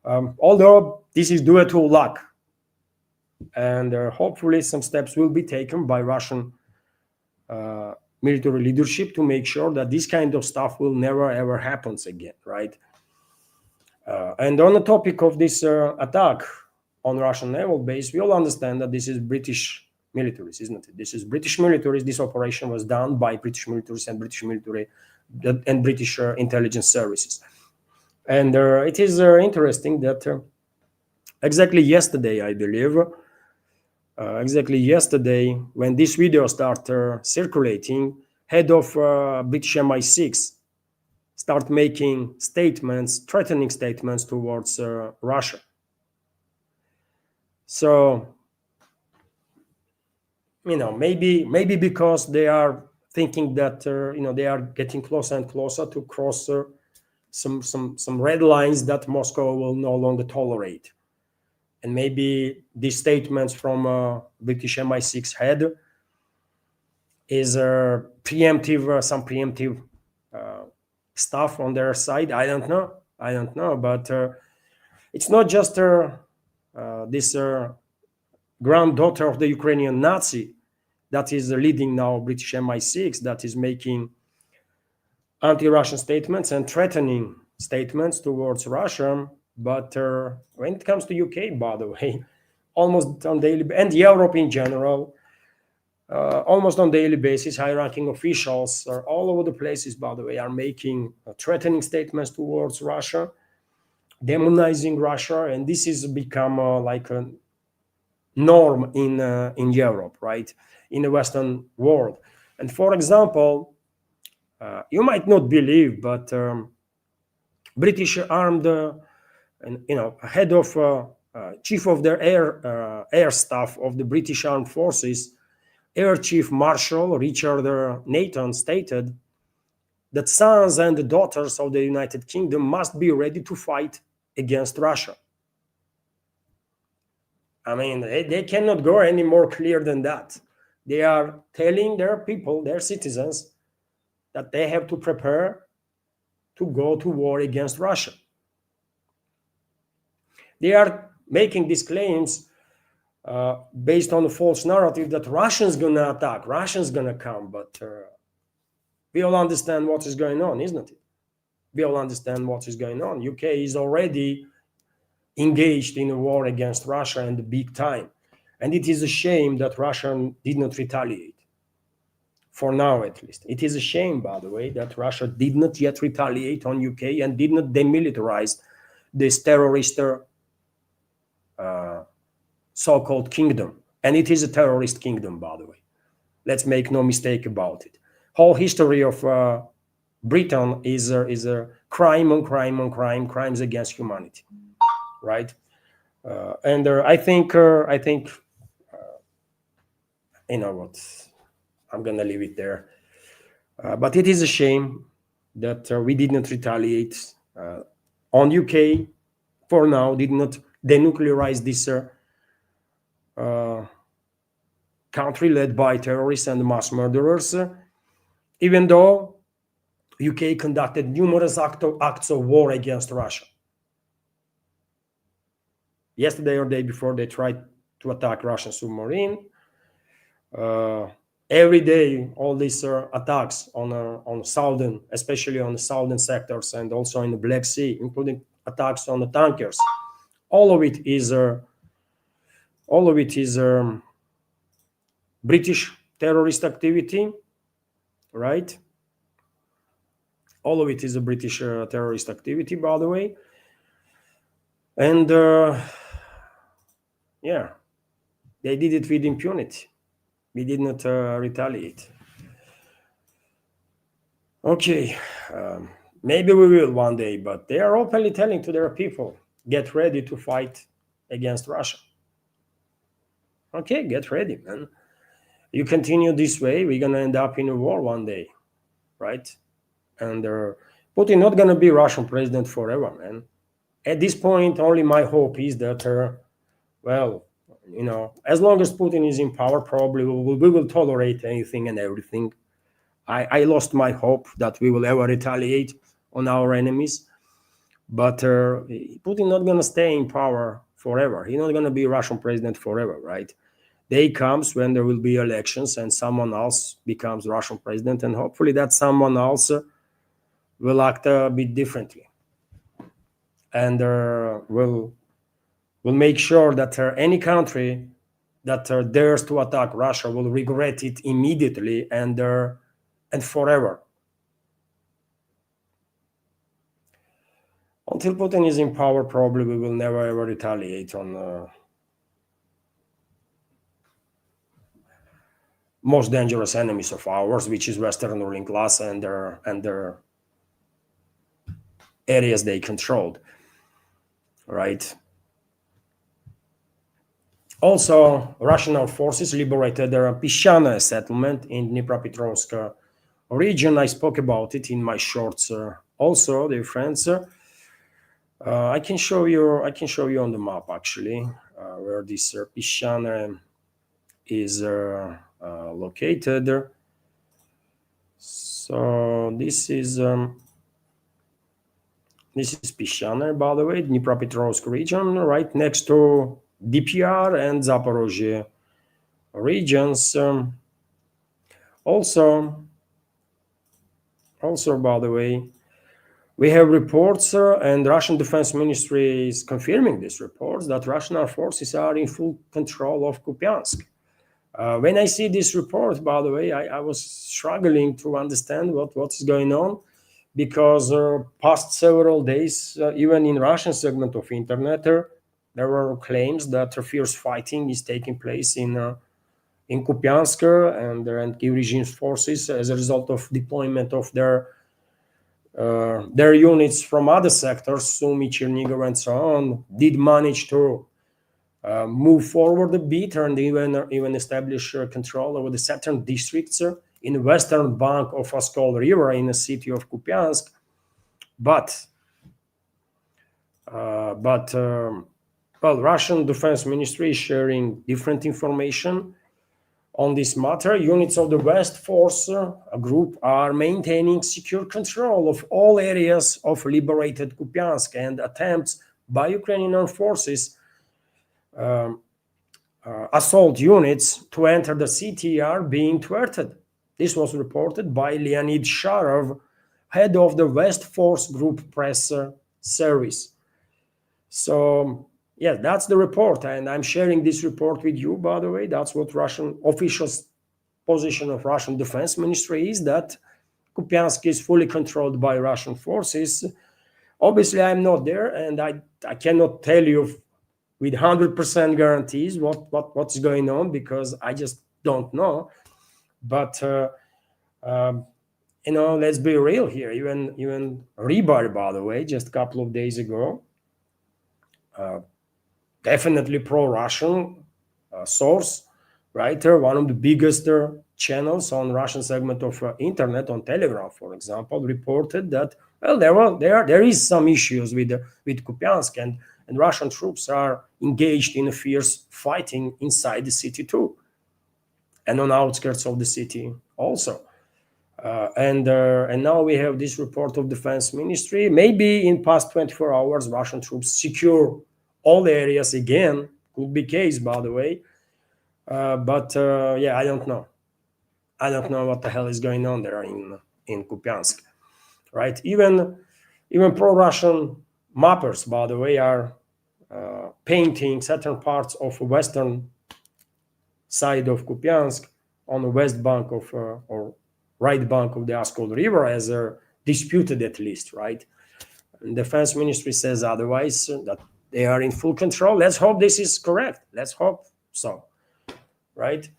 Although this is due to luck, and hopefully some steps will be taken by Russian military leadership to make sure that this kind of stuff will never ever happens again, right? And on the topic of this attack on Russian naval base, we all understand that this is British militaries, isn't it? This is British militaries. This operation was done by British militaries and British intelligence services. And it is interesting that exactly yesterday, I believe, when this video started circulating, head of British MI6 start making statements, threatening statements towards Russia. So, maybe because they are thinking that they are getting closer and closer to cross some red lines that Moscow will no longer tolerate. And maybe these statements from British MI6 head is preemptive, some preemptive stuff on their side. I don't know, but it's not just this granddaughter of the Ukrainian Nazi that is leading now British MI6, that is making anti-Russian statements and threatening statements towards Russia. But when it comes to UK, by the way, almost on daily, and Europe in general, almost on daily basis, high-ranking officials are all over the places, by the way, are making threatening statements towards Russia, demonizing Russia, and this has become like a norm in Europe, right, in the Western world. And for example, you might not believe, but British armed, and head of chief of their air staff of the British Armed Forces, Air Chief Marshal Richard Nathan, stated that sons and daughters of the United Kingdom must be ready to fight against Russia. I mean, they cannot go any more clear than that. They are telling their people, their citizens, that they have to prepare to go to war against Russia. They are making these claims based on a false narrative that Russians gonna attack, Russians gonna come, but we all understand what is going on, isn't it? We all understand what is going on. UK is already engaged in a war against Russia, and big time. And it is a shame that Russia did not retaliate. For now, at least. It is a shame, by the way, that Russia did not yet retaliate on UK and did not demilitarize this terrorist so-called kingdom. And it is a terrorist kingdom, by the way. Let's make no mistake about it. Whole history of Britain is a crime on crime on crime, crimes against humanity, right? And I think you know what, I'm gonna leave it there. But it is a shame that we did not retaliate on UK for now, did not denuclearize this country led by terrorists and mass murderers, even though UK conducted numerous acts of war against Russia. Yesterday or day before, they tried to attack Russian submarine. Every day, all these attacks on southern, especially on the southern sectors, and also in the Black Sea, including attacks on the tankers. All of it is British terrorist activity, right? All of it is a British terrorist activity, by the way. And yeah, they did it with impunity. We did not retaliate. Okay, maybe we will one day, but they are openly telling to their people, get ready to fight against Russia. Okay, get ready, man. You continue this way, we're gonna end up in a war one day, right? And Putin not gonna be Russian president forever, man. At this point, only my hope is that, well, as long as Putin is in power, probably we will tolerate anything and everything. I lost my hope that we will ever retaliate on our enemies. But Putin not going to stay in power forever. He's not going to be Russian president forever, right? Day comes when there will be elections and someone else becomes Russian president, and hopefully that someone else will act a bit differently. And will make sure that any country that dares to attack Russia will regret it immediately and forever. Until Putin is in power, probably we will never ever retaliate on most dangerous enemies of ours, which is Western ruling class and their areas they controlled, right? Also, Russian armed forces liberated their Pishana settlement in Dnipropetrovsk region. I spoke about it in my shorts. Also, dear friends, I can show you on the map actually where this Pishana is located. So this is Pishana, by the way, Dnipropetrovsk region, right next to DPR and Zaporozhye regions. Also, by the way, We have reports, and Russian Defense Ministry is confirming these reports, that Russian armed forces are in full control of Kupiansk. When I see this report, by the way, I was struggling to understand what is going on, because past several days, even in Russian segment of internet, there were claims that fierce fighting is taking place in Kupiansk and Kiev regime's forces as a result of deployment of their units from other sectors, Sumy, Chernigov, and so on, did manage to move forward a bit and even establish control over the southern districts in the western bank of Oskol River in the city of Kupiansk. But well, Russian Defense Ministry is sharing different information on this matter. Units of the West Force group are maintaining secure control of all areas of liberated Kupiansk, and attempts by Ukrainian armed forces assault units to enter the city are being thwarted. This was reported by Leonid Sharov, head of the West Force Group press service. So, yeah, that's the report, and I'm sharing this report with you, by the way. That's what Russian officials' position of Russian Defense Ministry is, that Kupiansk is fully controlled by Russian forces. Obviously, I'm not there, and I cannot tell you with 100% guarantees what's going on, because I just don't know. But let's be real here. Even Rebar, by the way, just a couple of days ago, definitely pro-Russian source, writer, one of the biggest channels on Russian segment of internet, on Telegram, for example, reported that, well, there is some issues with Kupiansk, and Russian troops are engaged in a fierce fighting inside the city too, and on outskirts of the city also. And now we have this report of Defense Ministry. Maybe in past 24 hours, Russian troops secure all areas again. Could be case, by the way. But yeah, I don't know. I don't know what the hell is going on there in Kupiansk, right? Even pro-Russian mappers, by the way, are painting certain parts of western side of Kupiansk on the west bank of or right bank of the Oskol River as disputed, at least, right? And Defense Ministry says otherwise, that they are in full control. Let's hope this is correct. Let's hope so, right?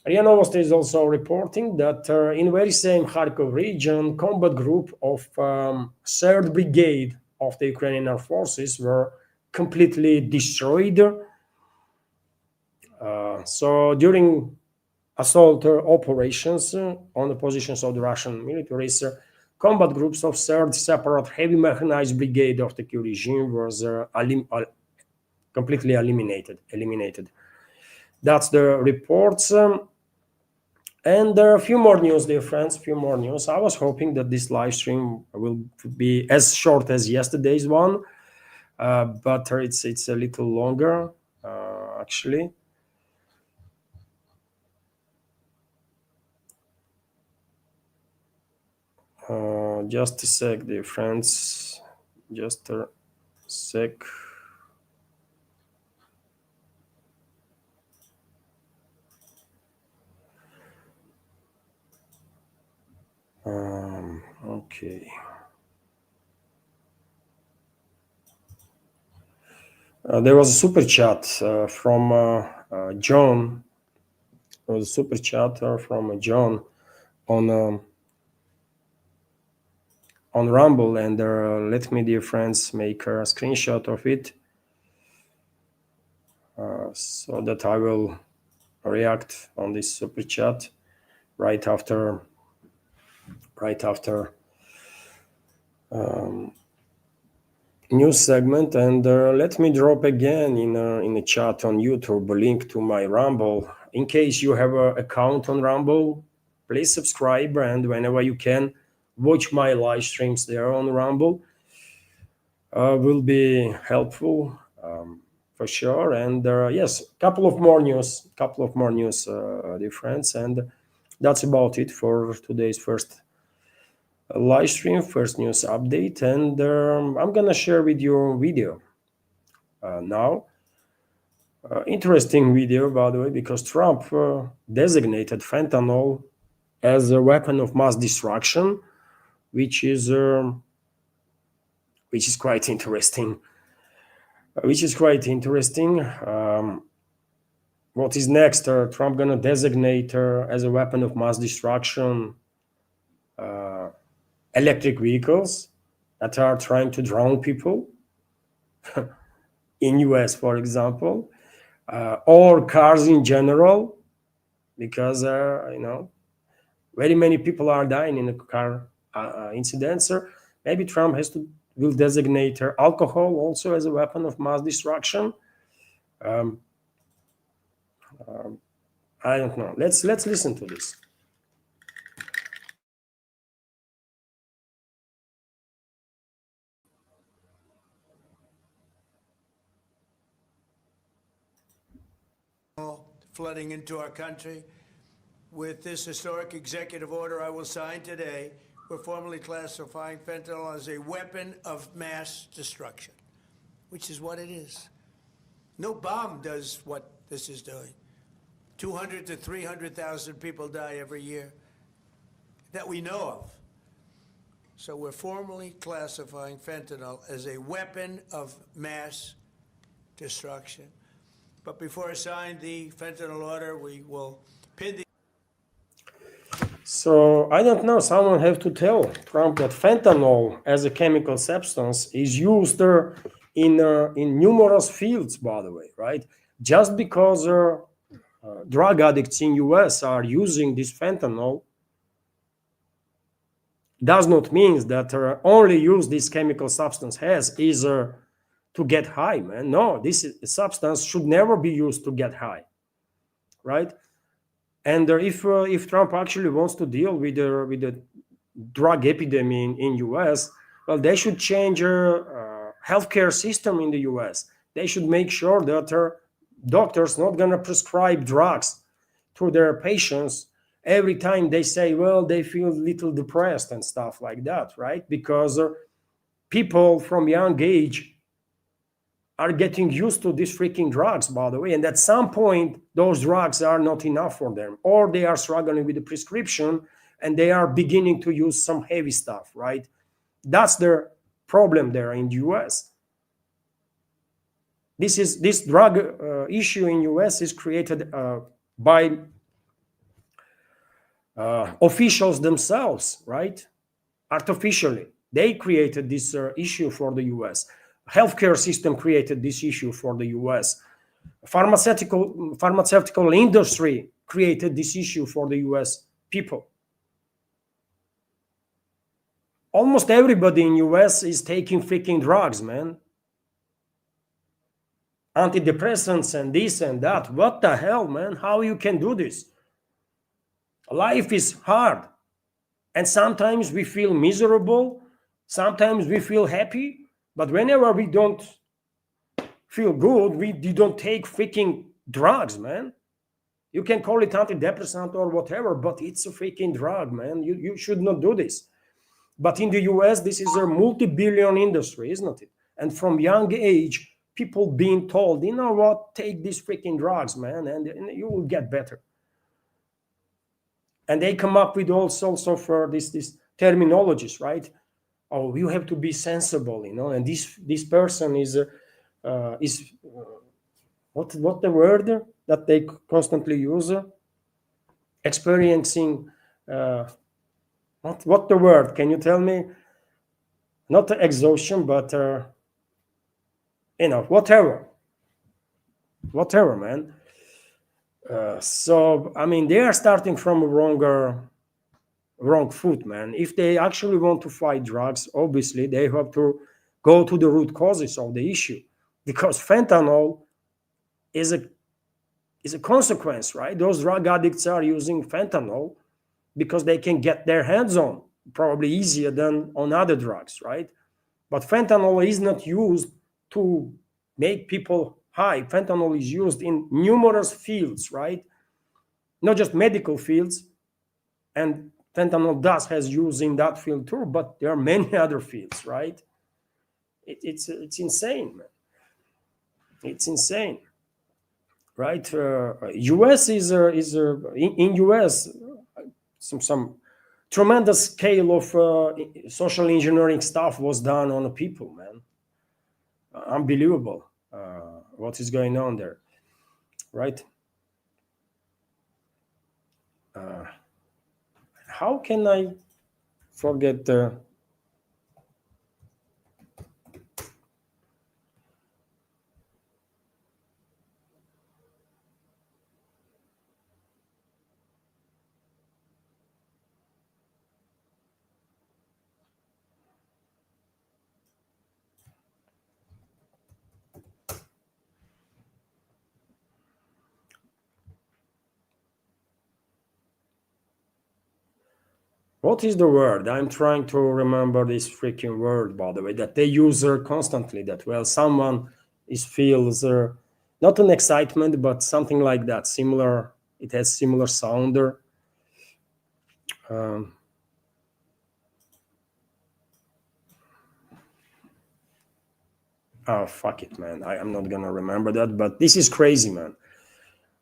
RIA Novosti is also reporting that in very same Kharkov region, combat group of 3rd Brigade of the Ukrainian Armed Forces were completely destroyed. So during assault operations on the positions of the Russian militaries, combat groups of 3rd Separate Heavy Mechanized Brigade of the Kiev regime was completely eliminated. That's the reports. And there are a few more news, dear friends, a few more news. I was hoping that this live stream will be as short as yesterday's one, but it's a little longer, actually. Just a sec, dear friends. Just a sec. Okay. There was a super chat from John. There was a super chat from John on Rumble, and let me, dear friends, make a screenshot of it so that I will react on this super chat right after news segment. And let me drop again in the chat on YouTube a link to my Rumble. In case you have an account on Rumble, please subscribe, and whenever you can, watch my live streams there on Rumble. Will be helpful for sure. And yes, couple of more news, dear friends, and that's about it for today's first live stream, first news update, and I'm gonna share with you a video now. Interesting video, by the way, because Trump designated fentanyl as a weapon of mass destruction, which is um, which is quite interesting. Which is quite interesting. What is next? Trump gonna designate as a weapon of mass destruction electric vehicles that are trying to drown people in US, for example, or cars in general, because very many people are dying in a car incidents. Maybe Trump will designate alcohol also as a weapon of mass destruction. Um, I don't know. Let's listen to this. Flooding into our country. With this historic executive order I will sign today, we're formally classifying fentanyl as a weapon of mass destruction, which is what it is. No bomb does what this is doing. 200 to 300,000 people die every year that we know of. So we're formally classifying fentanyl as a weapon of mass destruction. But before I sign the fentanyl order, we will pin the. So I don't know. Someone have to tell Trump that fentanyl as a chemical substance is used in numerous fields. By the way, right? Just because drug addicts in US are using this fentanyl does not mean that only use this chemical substance has is to get high, man. No, this substance should never be used to get high, right? And if Trump actually wants to deal with the drug epidemic in US, well, they should change healthcare system in the US. They should make sure that doctors not gonna prescribe drugs to their patients every time they say, well, they feel a little depressed and stuff like that, right? Because people from young age are getting used to these freaking drugs, by the way, and at some point those drugs are not enough for them, or they are struggling with the prescription and they are beginning to use some heavy stuff, right? That's their problem there in the US. This drug issue in US is created by officials themselves, right? Artificially, they created this issue for the US. Healthcare system created this issue for the US. Pharmaceutical industry created this issue for the US people. Almost everybody in US is taking freaking drugs, man. Antidepressants and this and that. What the hell, man? How you can do this? Life is hard. And sometimes we feel miserable. Sometimes we feel happy. But whenever we don't feel good, we don't take freaking drugs, man. You can call it antidepressant or whatever, but it's a freaking drug, man. You should not do this. But in the US, this is a multi-billion industry, isn't it? And from young age, people being told, you know what, take these freaking drugs, man, and you will get better. And they come up with all sorts of this terminologies, right? Oh, you have to be sensible, and this person is what the word that they constantly use? Experiencing what the word? Can you tell me? Not exhaustion, but whatever, man. So I mean, they are starting from a wrong foot, man. If they actually want to fight drugs, obviously they have to go to the root causes of the issue, because fentanyl is a consequence, right? Those drug addicts are using fentanyl because they can get their hands on, probably easier than on other drugs, right? But fentanyl is not used to make people high. Fentanyl is used in numerous fields, right? Not just medical fields. And fentanyl dust has used in that field too, but there are many other fields, right? It's insane, man. It's insane, right? U.S. in U.S. some tremendous scale of social engineering stuff was done on the people, man. Unbelievable, what is going on there, right? How can I forget? What is the word? I'm trying to remember this freaking word, by the way, that they use constantly. That, well, someone is feels not an excitement, but something like that. Similar. It has similar sounder. Um, oh fuck it, man! I'm not gonna remember that. But this is crazy, man.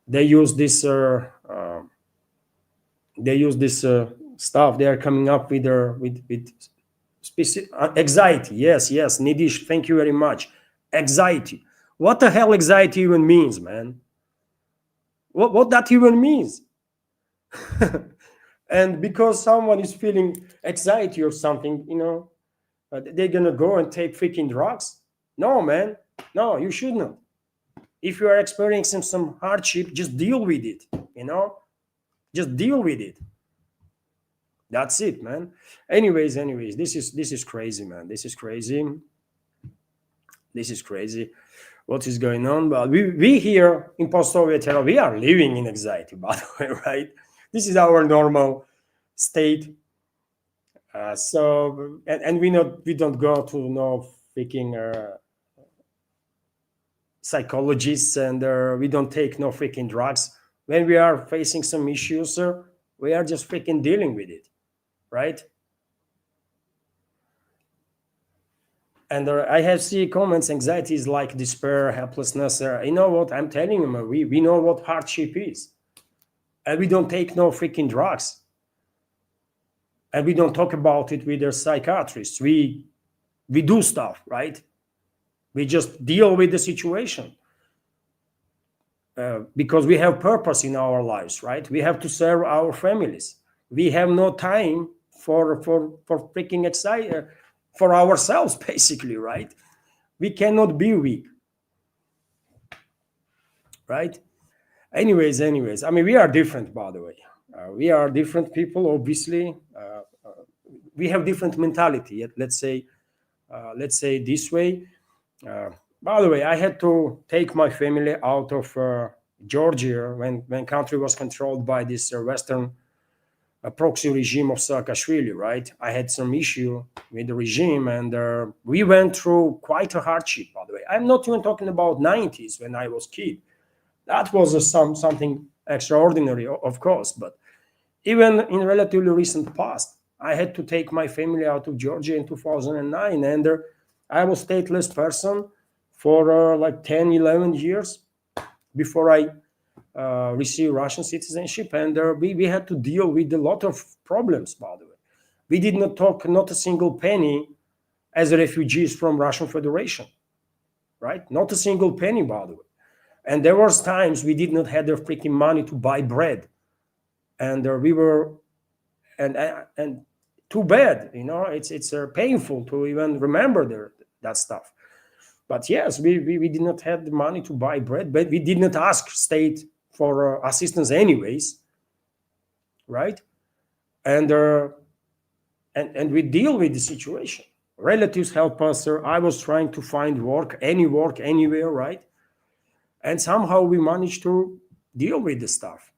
They use this. They use this stuff. They are coming up with specific anxiety. Yes, yes, Nidish. Thank you very much. Anxiety. What the hell anxiety even means, man? What that even means? And because someone is feeling anxiety or something, they're gonna go and take freaking drugs? No, man. No, you should not. If you are experiencing some hardship, just deal with it. Just deal with it. That's it, man. Anyways, this is crazy, man. This is crazy. This is crazy. What is going on? But we here in post-Soviet era, we are living in anxiety, by the way, right? This is our normal state. And we don't go to no freaking psychologists, and we don't take no freaking drugs. When we are facing some issues, we are just freaking dealing with it, right? And I have seen comments, anxiety is like despair, helplessness. You know what? I'm telling you, man, we know what hardship is. And we don't take no freaking drugs. And we don't talk about it with their psychiatrists. We do stuff, right? We just deal with the situation. Because we have purpose in our lives, right? We have to serve our families. We have no time for freaking anxiety, for ourselves, basically, right? We cannot be weak, right? Anyways, I mean, we are different, by the way. We are different people, obviously. We have different mentality. Let's say this way. By the way, I had to take my family out of Georgia when country was controlled by this Western proxy regime of Saakashvili, right? I had some issue with the regime, and we went through quite a hardship, by the way. I'm not even talking about 90s when I was kid. That was something extraordinary, of course. But even in relatively recent past, I had to take my family out of Georgia in 2009, and I was stateless person for like 10, 11 years before I received Russian citizenship. And we had to deal with a lot of problems, by the way. We did not talk not a single penny as refugees from Russian Federation, right? Not a single penny, by the way. And there was times we did not have the freaking money to buy bread. And we were, and too bad, it's painful to even remember that stuff. But yes, we did not have the money to buy bread, but we did not ask state for assistance anyways, right? And we deal with the situation. Relatives help us. I was trying to find work anywhere, right? And somehow we managed to deal with the stuff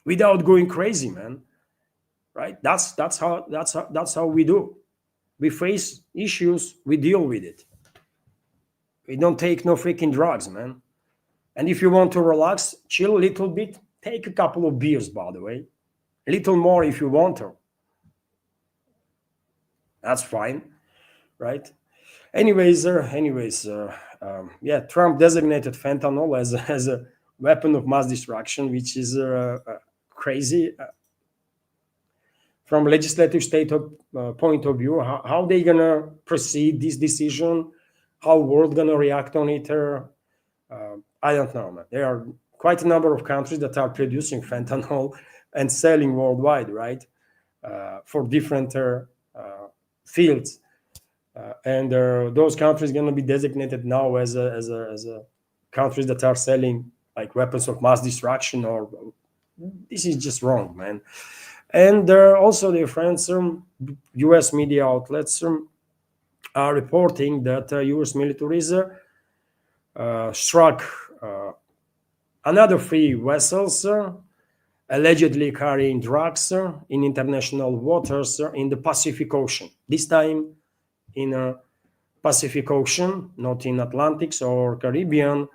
without going crazy, man. Right? That's how we do. We face issues, we deal with it. We don't take no freaking drugs, man. And if you want to relax, chill a little bit, take a couple of beers, by the way. little more if you want to. That's fine, right? Yeah, Trump designated fentanyl as a weapon of mass destruction, which is crazy. From legislative state point of view, how they gonna proceed this decision, how world gonna react on it, I don't know, man. There are quite a number of countries that are producing fentanyl and selling worldwide, right? For different fields. And those countries going to be designated now as a countries that are selling like weapons of mass destruction, or this is just wrong, man. And also, dear friends, U.S. media outlets are reporting that U.S. militaries struck another 3 vessels allegedly carrying drugs in international waters in the Pacific Ocean. This time in Pacific Ocean, not in Atlantic or Caribbean.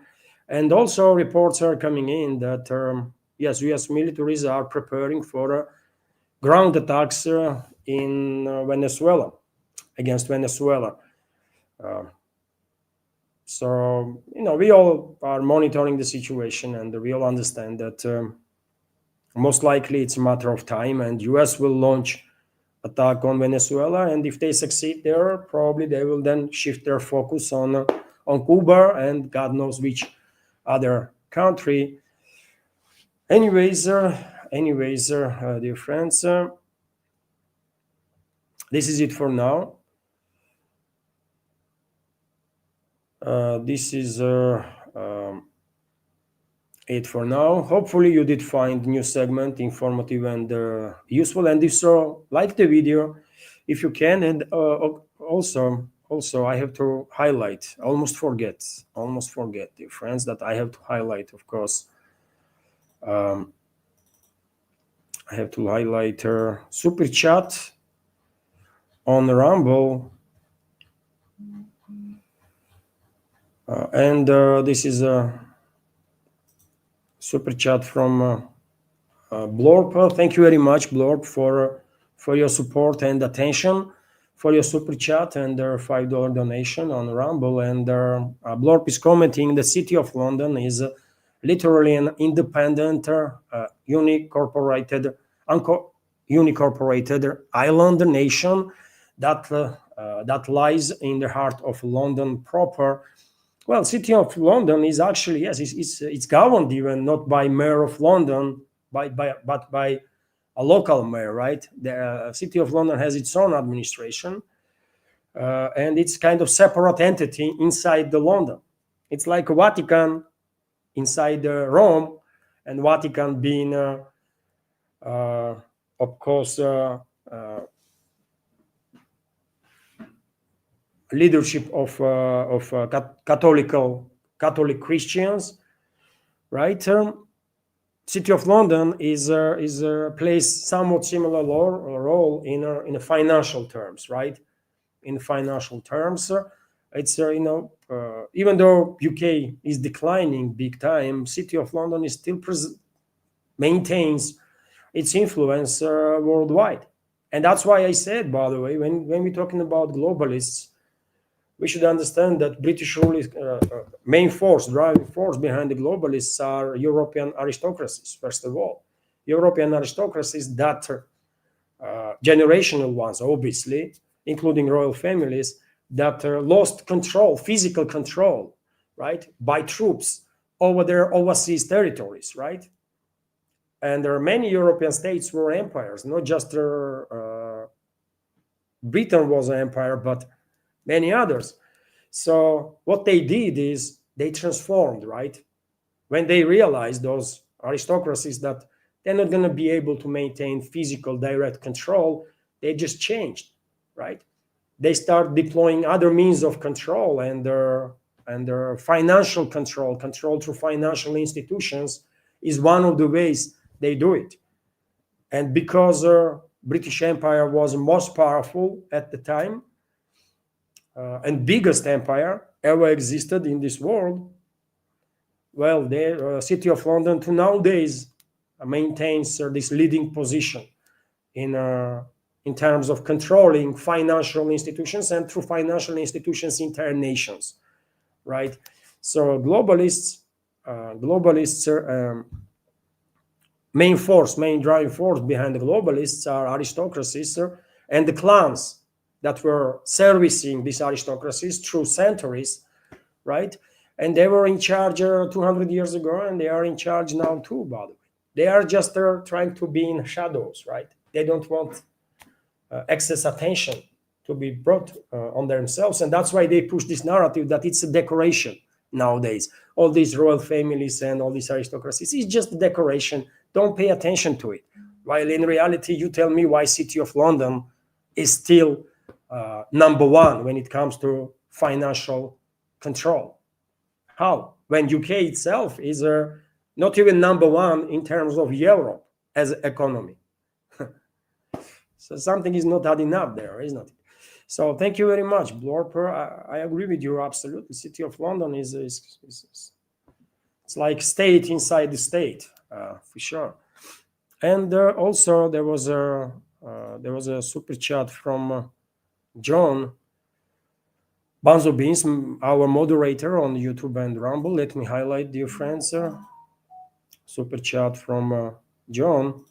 And also reports are coming in that, yes, U.S. militaries are preparing for ground attacks in Venezuela, against Venezuela. So, we all are monitoring the situation, and we all understand that most likely it's a matter of time, and U.S. will launch attack on Venezuela, and if they succeed there, probably they will then shift their focus on Cuba and God knows which other country. Anyways, dear friends, this is it for now. This is it for now. Hopefully you did find new segment informative and useful, and if so, like the video if you can. And also I have to highlight, almost forget, dear friends, that I have to highlight, of course, I have to highlight super chat on Rumble, and this is a super chat from Blorp. Thank you very much, Blorp, for your support and attention, for your super chat and their $5 donation on Rumble. And Blorp is commenting: the city of London is literally an independent, unincorporated island nation that lies in the heart of London proper. Well, city of London is actually, yes, it's governed even not by mayor of London, but by a local mayor, right? The city of London has its own administration, and it's kind of separate entity inside the London. It's like Vatican inside Rome, and Vatican being, of course, leadership of Catholic Christians, right? City of London is plays somewhat similar role in a financial terms, right? In financial terms, it's even though UK is declining big time, City of London is still maintains its influence worldwide, and that's why I said, by the way, when we're talking about globalists, we should understand that British rule is main force, driving force behind the globalists are European aristocracies. First of all, European aristocracies that generational ones, obviously, including royal families, that lost control, physical control, right, by troops over their overseas territories, right? And there are many European states were empires, not just Britain was an empire, but many others. So what they did is they transformed, right? When they realized, those aristocracies, that they're not going to be able to maintain physical direct control, they just changed, right? They start deploying other means of control, and their financial control through financial institutions is one of the ways they do it. And because British Empire was most powerful at the time, and biggest empire ever existed in this world, well, the city of London to nowadays maintains this leading position in terms of controlling financial institutions and through financial institutions entire nations, right? So globalists main driving force behind the globalists are aristocracies and the clans that were servicing these aristocracies through centuries, right? And they were in charge 200 years ago, and they are in charge now too, by the way. They are just trying to be in shadows, right? They don't want excess attention to be brought on themselves, and that's why they push this narrative that it's a decoration nowadays. All these royal families and all these aristocracies, it's just a decoration. Don't pay attention to it. While in reality, you tell me why City of London is still number one when it comes to financial control. How? When UK itself is not even number one in terms of Europe as an economy. So something is not adding up there, isn't it? So thank you very much, Blorper. I agree with you absolutely. City of London is it's like state inside the state, for sure. And also there was a super chat from John Banzo Beans, our moderator on YouTube and Rumble. Let me highlight, dear friends, super chat from John.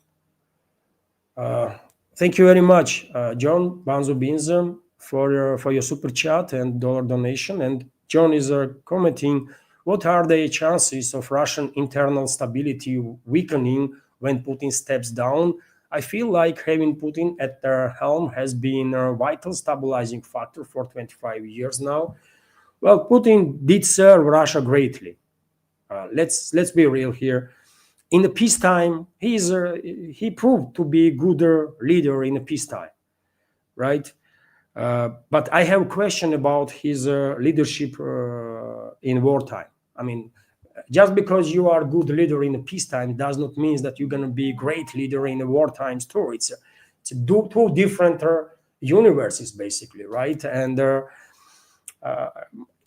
Thank you very much, John Banzo Beans, for your super chat and dollar donation. And John is commenting, what are the chances of Russian internal stability weakening when Putin steps down? I feel like having Putin at the helm has been a vital stabilizing factor for 25 years now. Well, Putin did serve Russia greatly. Let's be real here. In the peacetime, he proved to be a good leader in the peacetime, right? But I have a question about his leadership in wartime. I mean, just because you are a good leader in the peacetime does not mean that you're going to be a great leader in the wartime too. It's two different universes, basically, right? And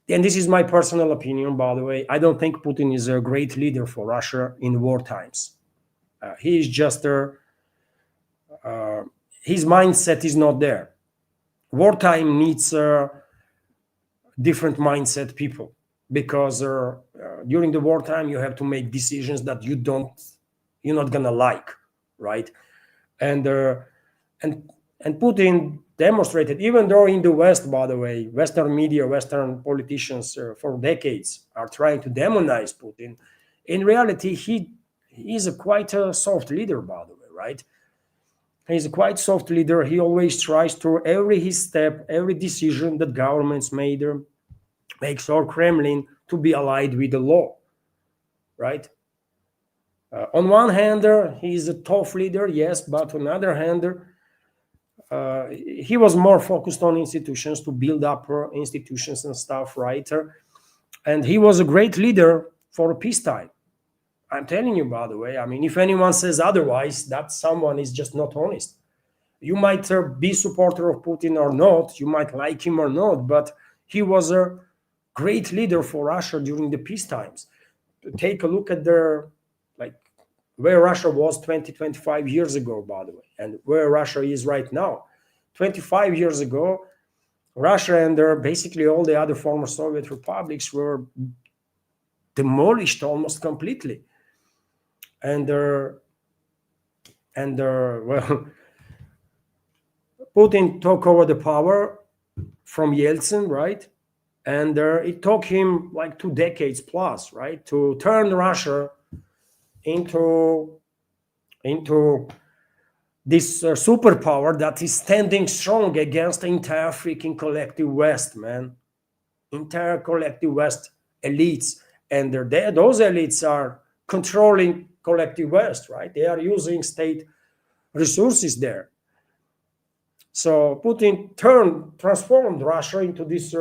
this is my personal opinion, by the way. I don't think Putin is a great leader for Russia in war times. He is just his mindset is not there. Wartime needs different mindset people, because during the wartime you have to make decisions that you're not gonna like, right? And Putin demonstrated, even though in the West, by the way, Western media, Western politicians for decades are trying to demonize Putin, in reality he is quite a soft leader, by the way, right? He's a quite soft leader. He always tries to, every step, every decision that governments makes or Kremlin to be allied with the law, right? On one hand, he's a tough leader, yes, but on the other hand, he was more focused on institutions, to build up institutions and stuff, right? And he was a great leader for peacetime. I'm telling you, by the way, I mean, if anyone says otherwise, that someone is just not honest. You might be supporter of Putin or not, you might like him or not, but he was a great leader for Russia during the peace times. Take a look at where Russia was 25 years ago, by the way, and where Russia is right now. 25 years ago, Russia and basically all the other former Soviet republics were demolished almost completely. And well, Putin took over the power from Yeltsin, right? And it took him like 2 decades plus, right, to turn Russia into this superpower that is standing strong against the entire freaking collective West, man. Entire collective West elites. And those elites are controlling collective West, right? They are using state resources there. So Putin transformed Russia into this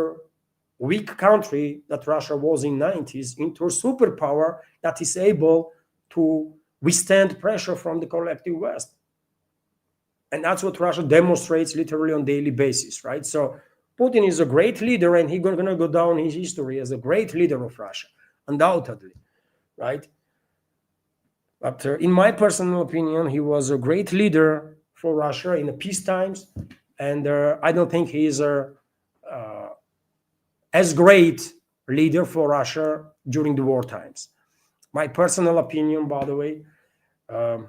weak country that Russia was in 90s into a superpower that is able to withstand pressure from the collective West. And that's what Russia demonstrates literally on a daily basis, right? So Putin is a great leader, and he's going to go down in history as a great leader of Russia, undoubtedly, right? But in my personal opinion, he was a great leader for Russia in the peace times, and I don't think he is as great leader for Russia during the war times. My personal opinion, by the way. Um,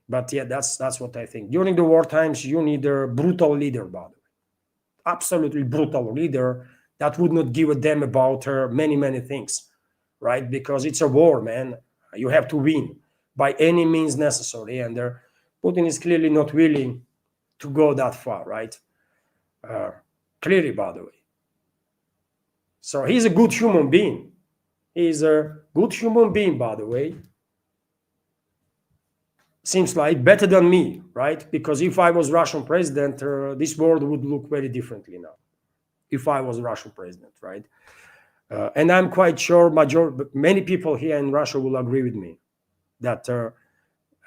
but yeah, that's what I think. During the war times, you need a brutal leader, by the way, absolutely brutal leader that would not give a damn about many things, right? Because it's a war, man. You have to win by any means necessary, and Putin is clearly not willing to go that far, right? Uh, Clearly, by the way. So he's a good human being. He's a good human being, by the way. Seems like better than me, right? Because if I was Russian president, this world would look very differently now. If I was Russian president, right? And I'm quite sure many people here in Russia will agree with me that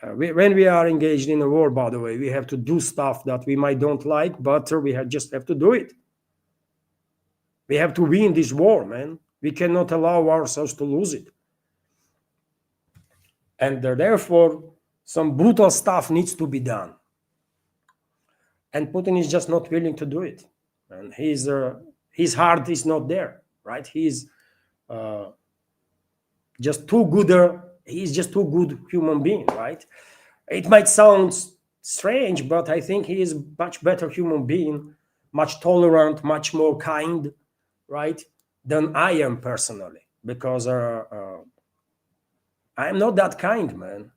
when we are engaged in a war, by the way, we have to do stuff that we might don't like, but just have to do it. We have to win this war, man. We cannot allow ourselves to lose it. And therefore, some brutal stuff needs to be done. And Putin is just not willing to do it. And his heart is not there, right? He's just too good. He's just too good human being, right? It might sound strange, but I think he is much better human being, much tolerant, much more kind, right, than I am personally. Because I'm not that kind, man,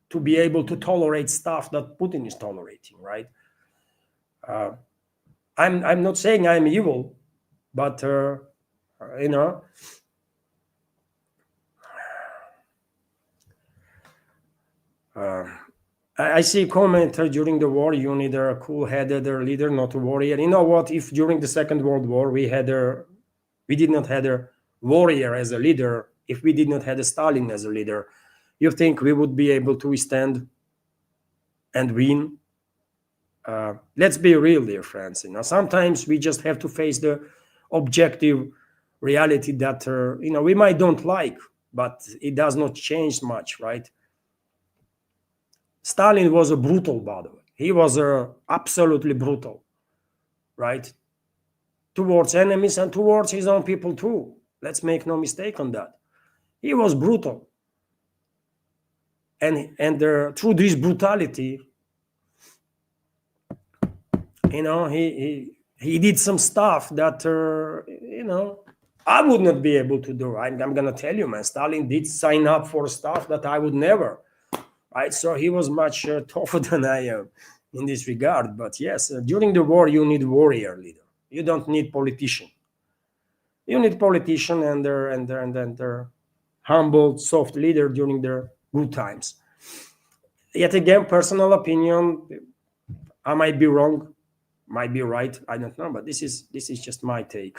to be able to tolerate stuff that Putin is tolerating, right? I'm not saying I'm evil, but you know, I see a comment during the war, you need a cool-headed leader, not a warrior. You know what? If during the Second World War we did not have a warrior as a leader, if we did not have a Stalin as a leader, you think we would be able to withstand and win? Let's be real, dear friends. Sometimes we just have to face the objective reality that we might don't like, but it does not change much, right? Stalin was a brutal, by the way. He was absolutely brutal, right? Towards enemies and towards his own people too. Let's make no mistake on that. He was brutal. And through this brutality, he did some stuff that, I would not be able to do. I'm going to tell you, man, Stalin did sign up for stuff that I would never. Right, so he was much tougher than I am in this regard. But yes, during the war, you need warrior leader. You don't need politician. You need politician and their humble, soft leader during their good times. Yet again, personal opinion. I might be wrong, might be right. I don't know, but this is just my take.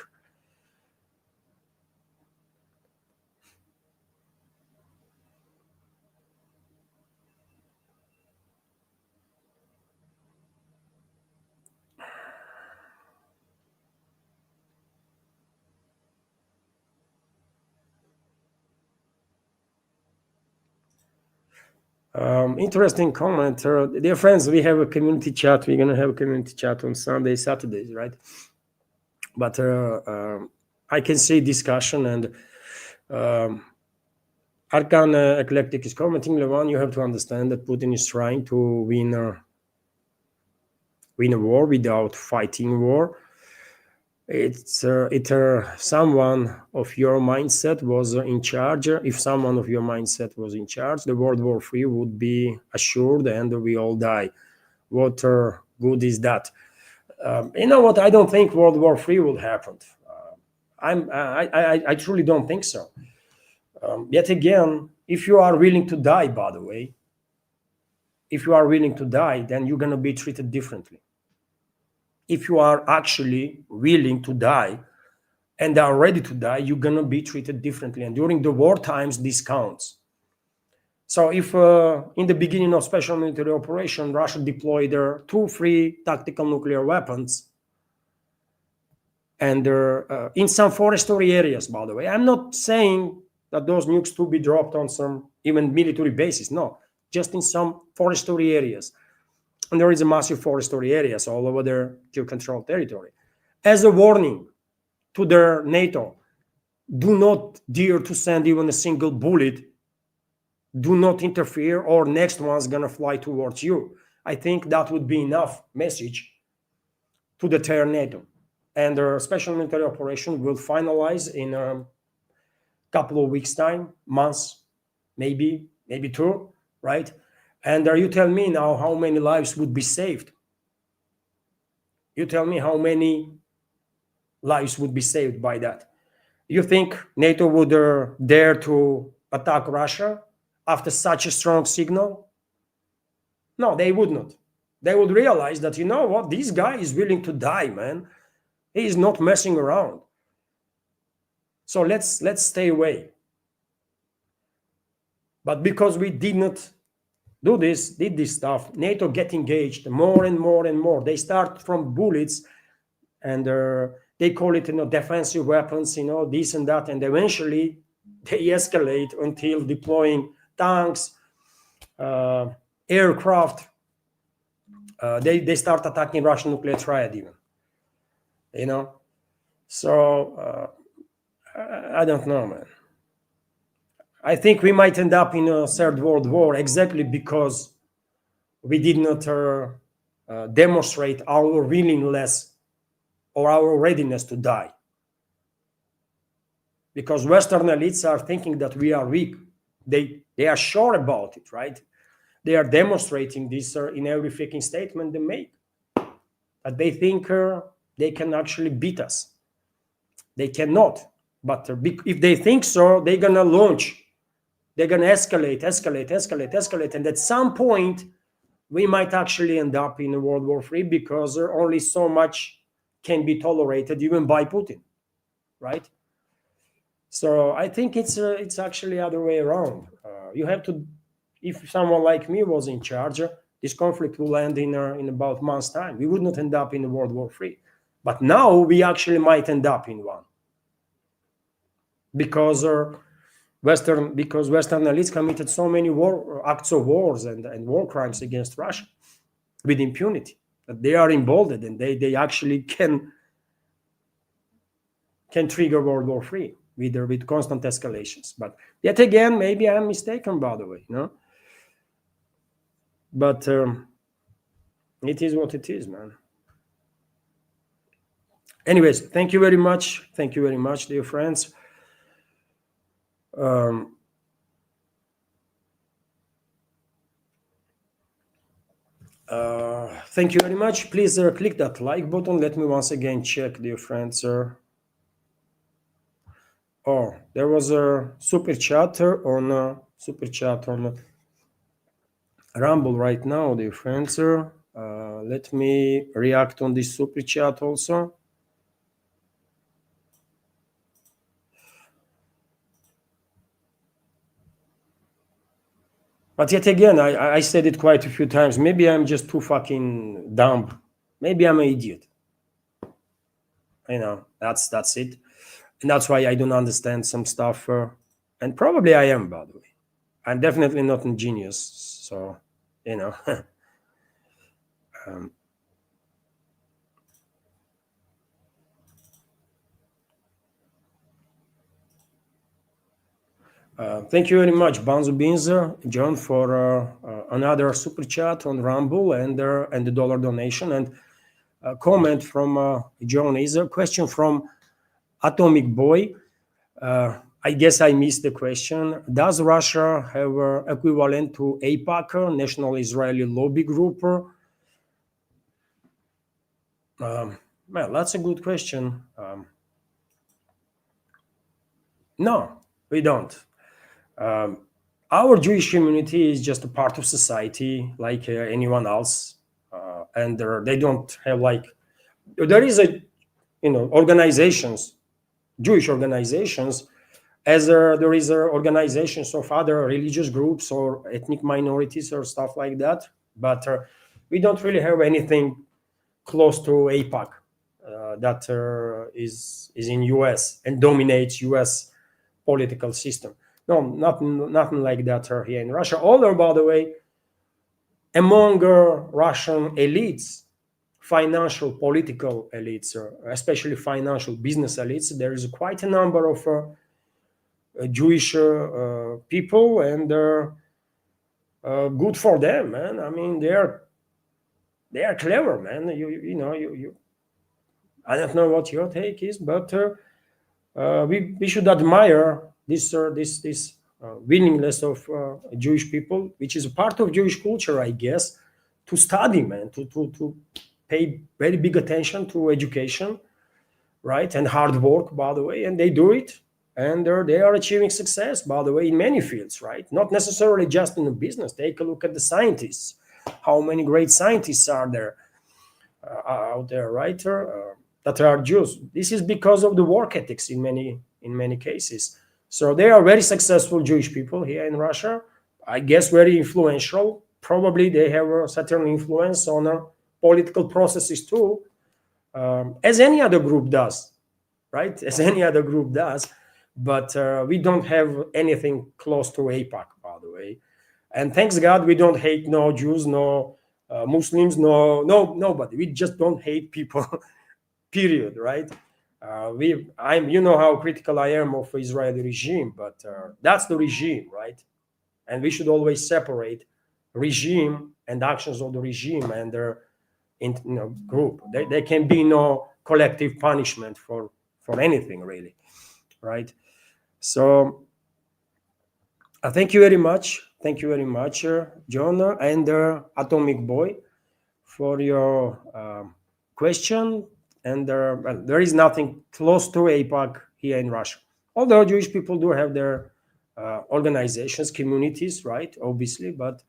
Interesting comment. Dear friends, we have a community chat. We're going to have a community chat on Sundays, Saturdays, right? But I can see discussion, and Arkan Eclectic is commenting, Levan, you have to understand that Putin is trying to win a war without fighting war. It's someone of your mindset was in charge. If someone of your mindset was in charge, the World War III would be assured and we all die. What good is that? You know what? I don't think World War III will happen. I truly don't think so. Yet again, if you are willing to die, by the way, if you are willing to die, then you're going to be treated differently. If you are actually willing to die and are ready to die, you're going to be treated differently. And during the war times, this counts. So if in the beginning of special military operation, Russia deployed their 2-3 tactical nuclear weapons, and in some forestry areas, by the way, I'm not saying that those nukes to be dropped on some even military bases. No, just in some forestry areas. And there is a massive forestry areas all over their geo-controlled territory. As a warning to their NATO, do not dare to send even a single bullet. Do not interfere, or next one's gonna fly towards you. I think that would be enough message to deter NATO. And their special military operation will finalize in a couple of weeks' time, months, maybe 2, right? And you tell me now how many lives would be saved. You tell me how many lives would be saved by that. You think NATO would dare to attack Russia after such a strong signal? No, they would not. They would realize that, you know what, this guy is willing to die, man. He is not messing around. So let's stay away. But because we did not did this stuff, NATO get engaged more and more and more. They start from bullets, and they call it, defensive weapons, this and that, and eventually they escalate until deploying tanks, aircraft. They start attacking Russian nuclear triad even, So I don't know, man. I think we might end up in a third world war exactly because we did not demonstrate our willingness or our readiness to die. Because Western elites are thinking that we are weak. They are sure about it, right? They are demonstrating this in every freaking statement they make. That they think they can actually beat us. They cannot. But if they think so, they're going to launch. They're going to escalate. And at some point, we might actually end up in World War III because only so much can be tolerated even by Putin, right? So I think it's actually the other way around. You have to, if someone like me was in charge, this conflict will end in about a month's time. We would not end up in World War III. But now we actually might end up in one. Because Western elites committed so many acts of wars and war crimes against Russia with impunity that they are emboldened, and they actually can trigger World War III with constant escalations. But yet again, maybe I'm mistaken, by the way, But it is what it is, man. Anyways, thank you very much. Thank you very much, dear friends. Thank you very much. Please click that like button. Let me once again check, dear friends. Oh, there was a super chat on Rumble right now, dear friends. Let me react on this super chat also. But yet again, I said it quite a few times. Maybe I'm just too fucking dumb. Maybe I'm an idiot. That's it. And that's why I don't understand some stuff. And probably I am, by the way. I'm definitely not a genius. So, thank you very much, Banzo Beans, John, for another super chat on Rumble and the dollar donation. And a comment from John is a question from Atomic Boy. I guess I missed the question. Does Russia have equivalent to AIPAC, National Israeli Lobby Group? Well, that's a good question. No, we don't. Our Jewish community is just a part of society like anyone else, and they don't have there is organizations, Jewish organizations, as there is organizations of other religious groups or ethnic minorities or stuff like that, but we don't really have anything close to AIPAC that is in US and dominates US political system. No, nothing like that here in Russia. Although, by the way, among Russian elites, financial, political elites, especially financial business elites, there is quite a number of Jewish people, and good for them, man. I mean, they are clever, man. You I don't know what your take is, but we should admire this willingness of Jewish people, which is a part of Jewish culture, I guess, to study, man, to pay very big attention to education, right, and hard work, by the way, and they do it, and they are achieving success, by the way, in many fields, right? Not necessarily just in the business. Take a look at the scientists. How many great scientists are there out there, right? That are Jews. This is because of the work ethics in many cases. So they are very successful Jewish people here in Russia. I guess very influential. Probably they have a certain influence on political processes too, as any other group does, right? As any other group does. But we don't have anything close to APAC, by the way. And thanks God, we don't hate no Jews, no Muslims, nobody. We just don't hate people. Period, right? You know how critical I am of Israeli regime, but that's the regime, right? And we should always separate regime and actions of the regime and their group. There can be no collective punishment for anything, really, right? So thank you very much. Thank you very much, John and Atomic Boy, for your question. And there is nothing close to APAC here in Russia. Although Jewish people do have their organizations, communities, right? Obviously, but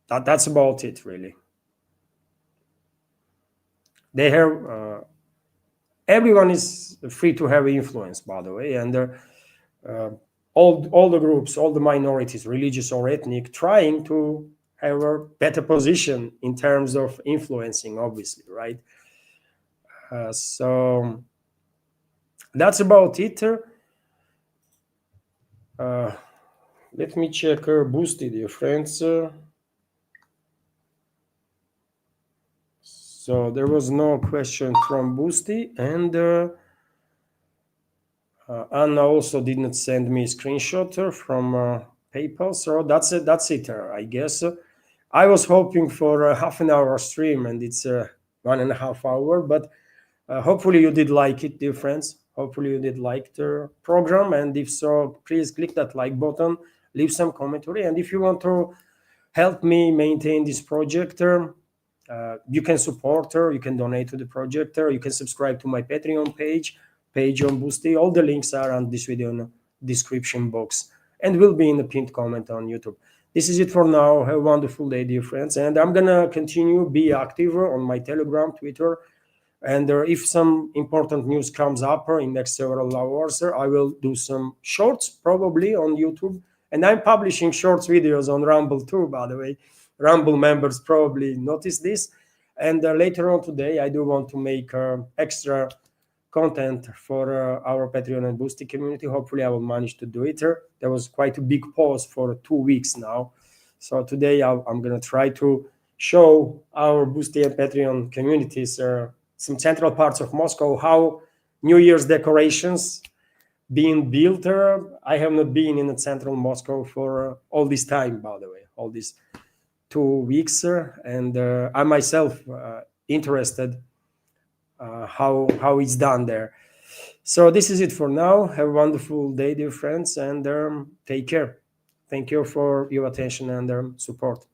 that's about it, really. They have everyone is free to have influence, by the way, and all the groups, all the minorities, religious or ethnic, trying to have a better position in terms of influencing, obviously, right? So that's about it. Let me check Boosty, dear friends. So there was no question from Boosty, and Anna also did not send me a screenshot from PayPal. So that's it. That's it, I guess. I was hoping for a half an hour stream, and it's 1.5 hours. But hopefully you did like it, dear friends. Hopefully you did like the program, and if so, please click that like button, leave some commentary, and if you want to help me maintain this project, you can support her, you can donate to the project, you can subscribe to my Patreon page on Boosty. All the links are on this video in the description box and will be in the pinned comment on YouTube. This is it for now. Have a wonderful day, dear friends, and I'm gonna continue be active on my Telegram, Twitter, and if some important news comes up in next several hours, I will do some shorts probably on YouTube, and I'm publishing shorts videos on Rumble too, by the way. Rumble members probably notice this, and later on today I do want to make extra content for our Patreon and Boosty community. Hopefully I will manage to do it. There was quite a big pause for 2 weeks now, so today I'm gonna try to show our Boosty and Patreon communities some central parts of Moscow, how New Year's decorations being built. I have not been in the central Moscow for all this time, by the way, all these 2 weeks, and I myself interested how it's done there. So this is it for now. Have a wonderful day, dear friends, and take care. Thank you for your attention and support.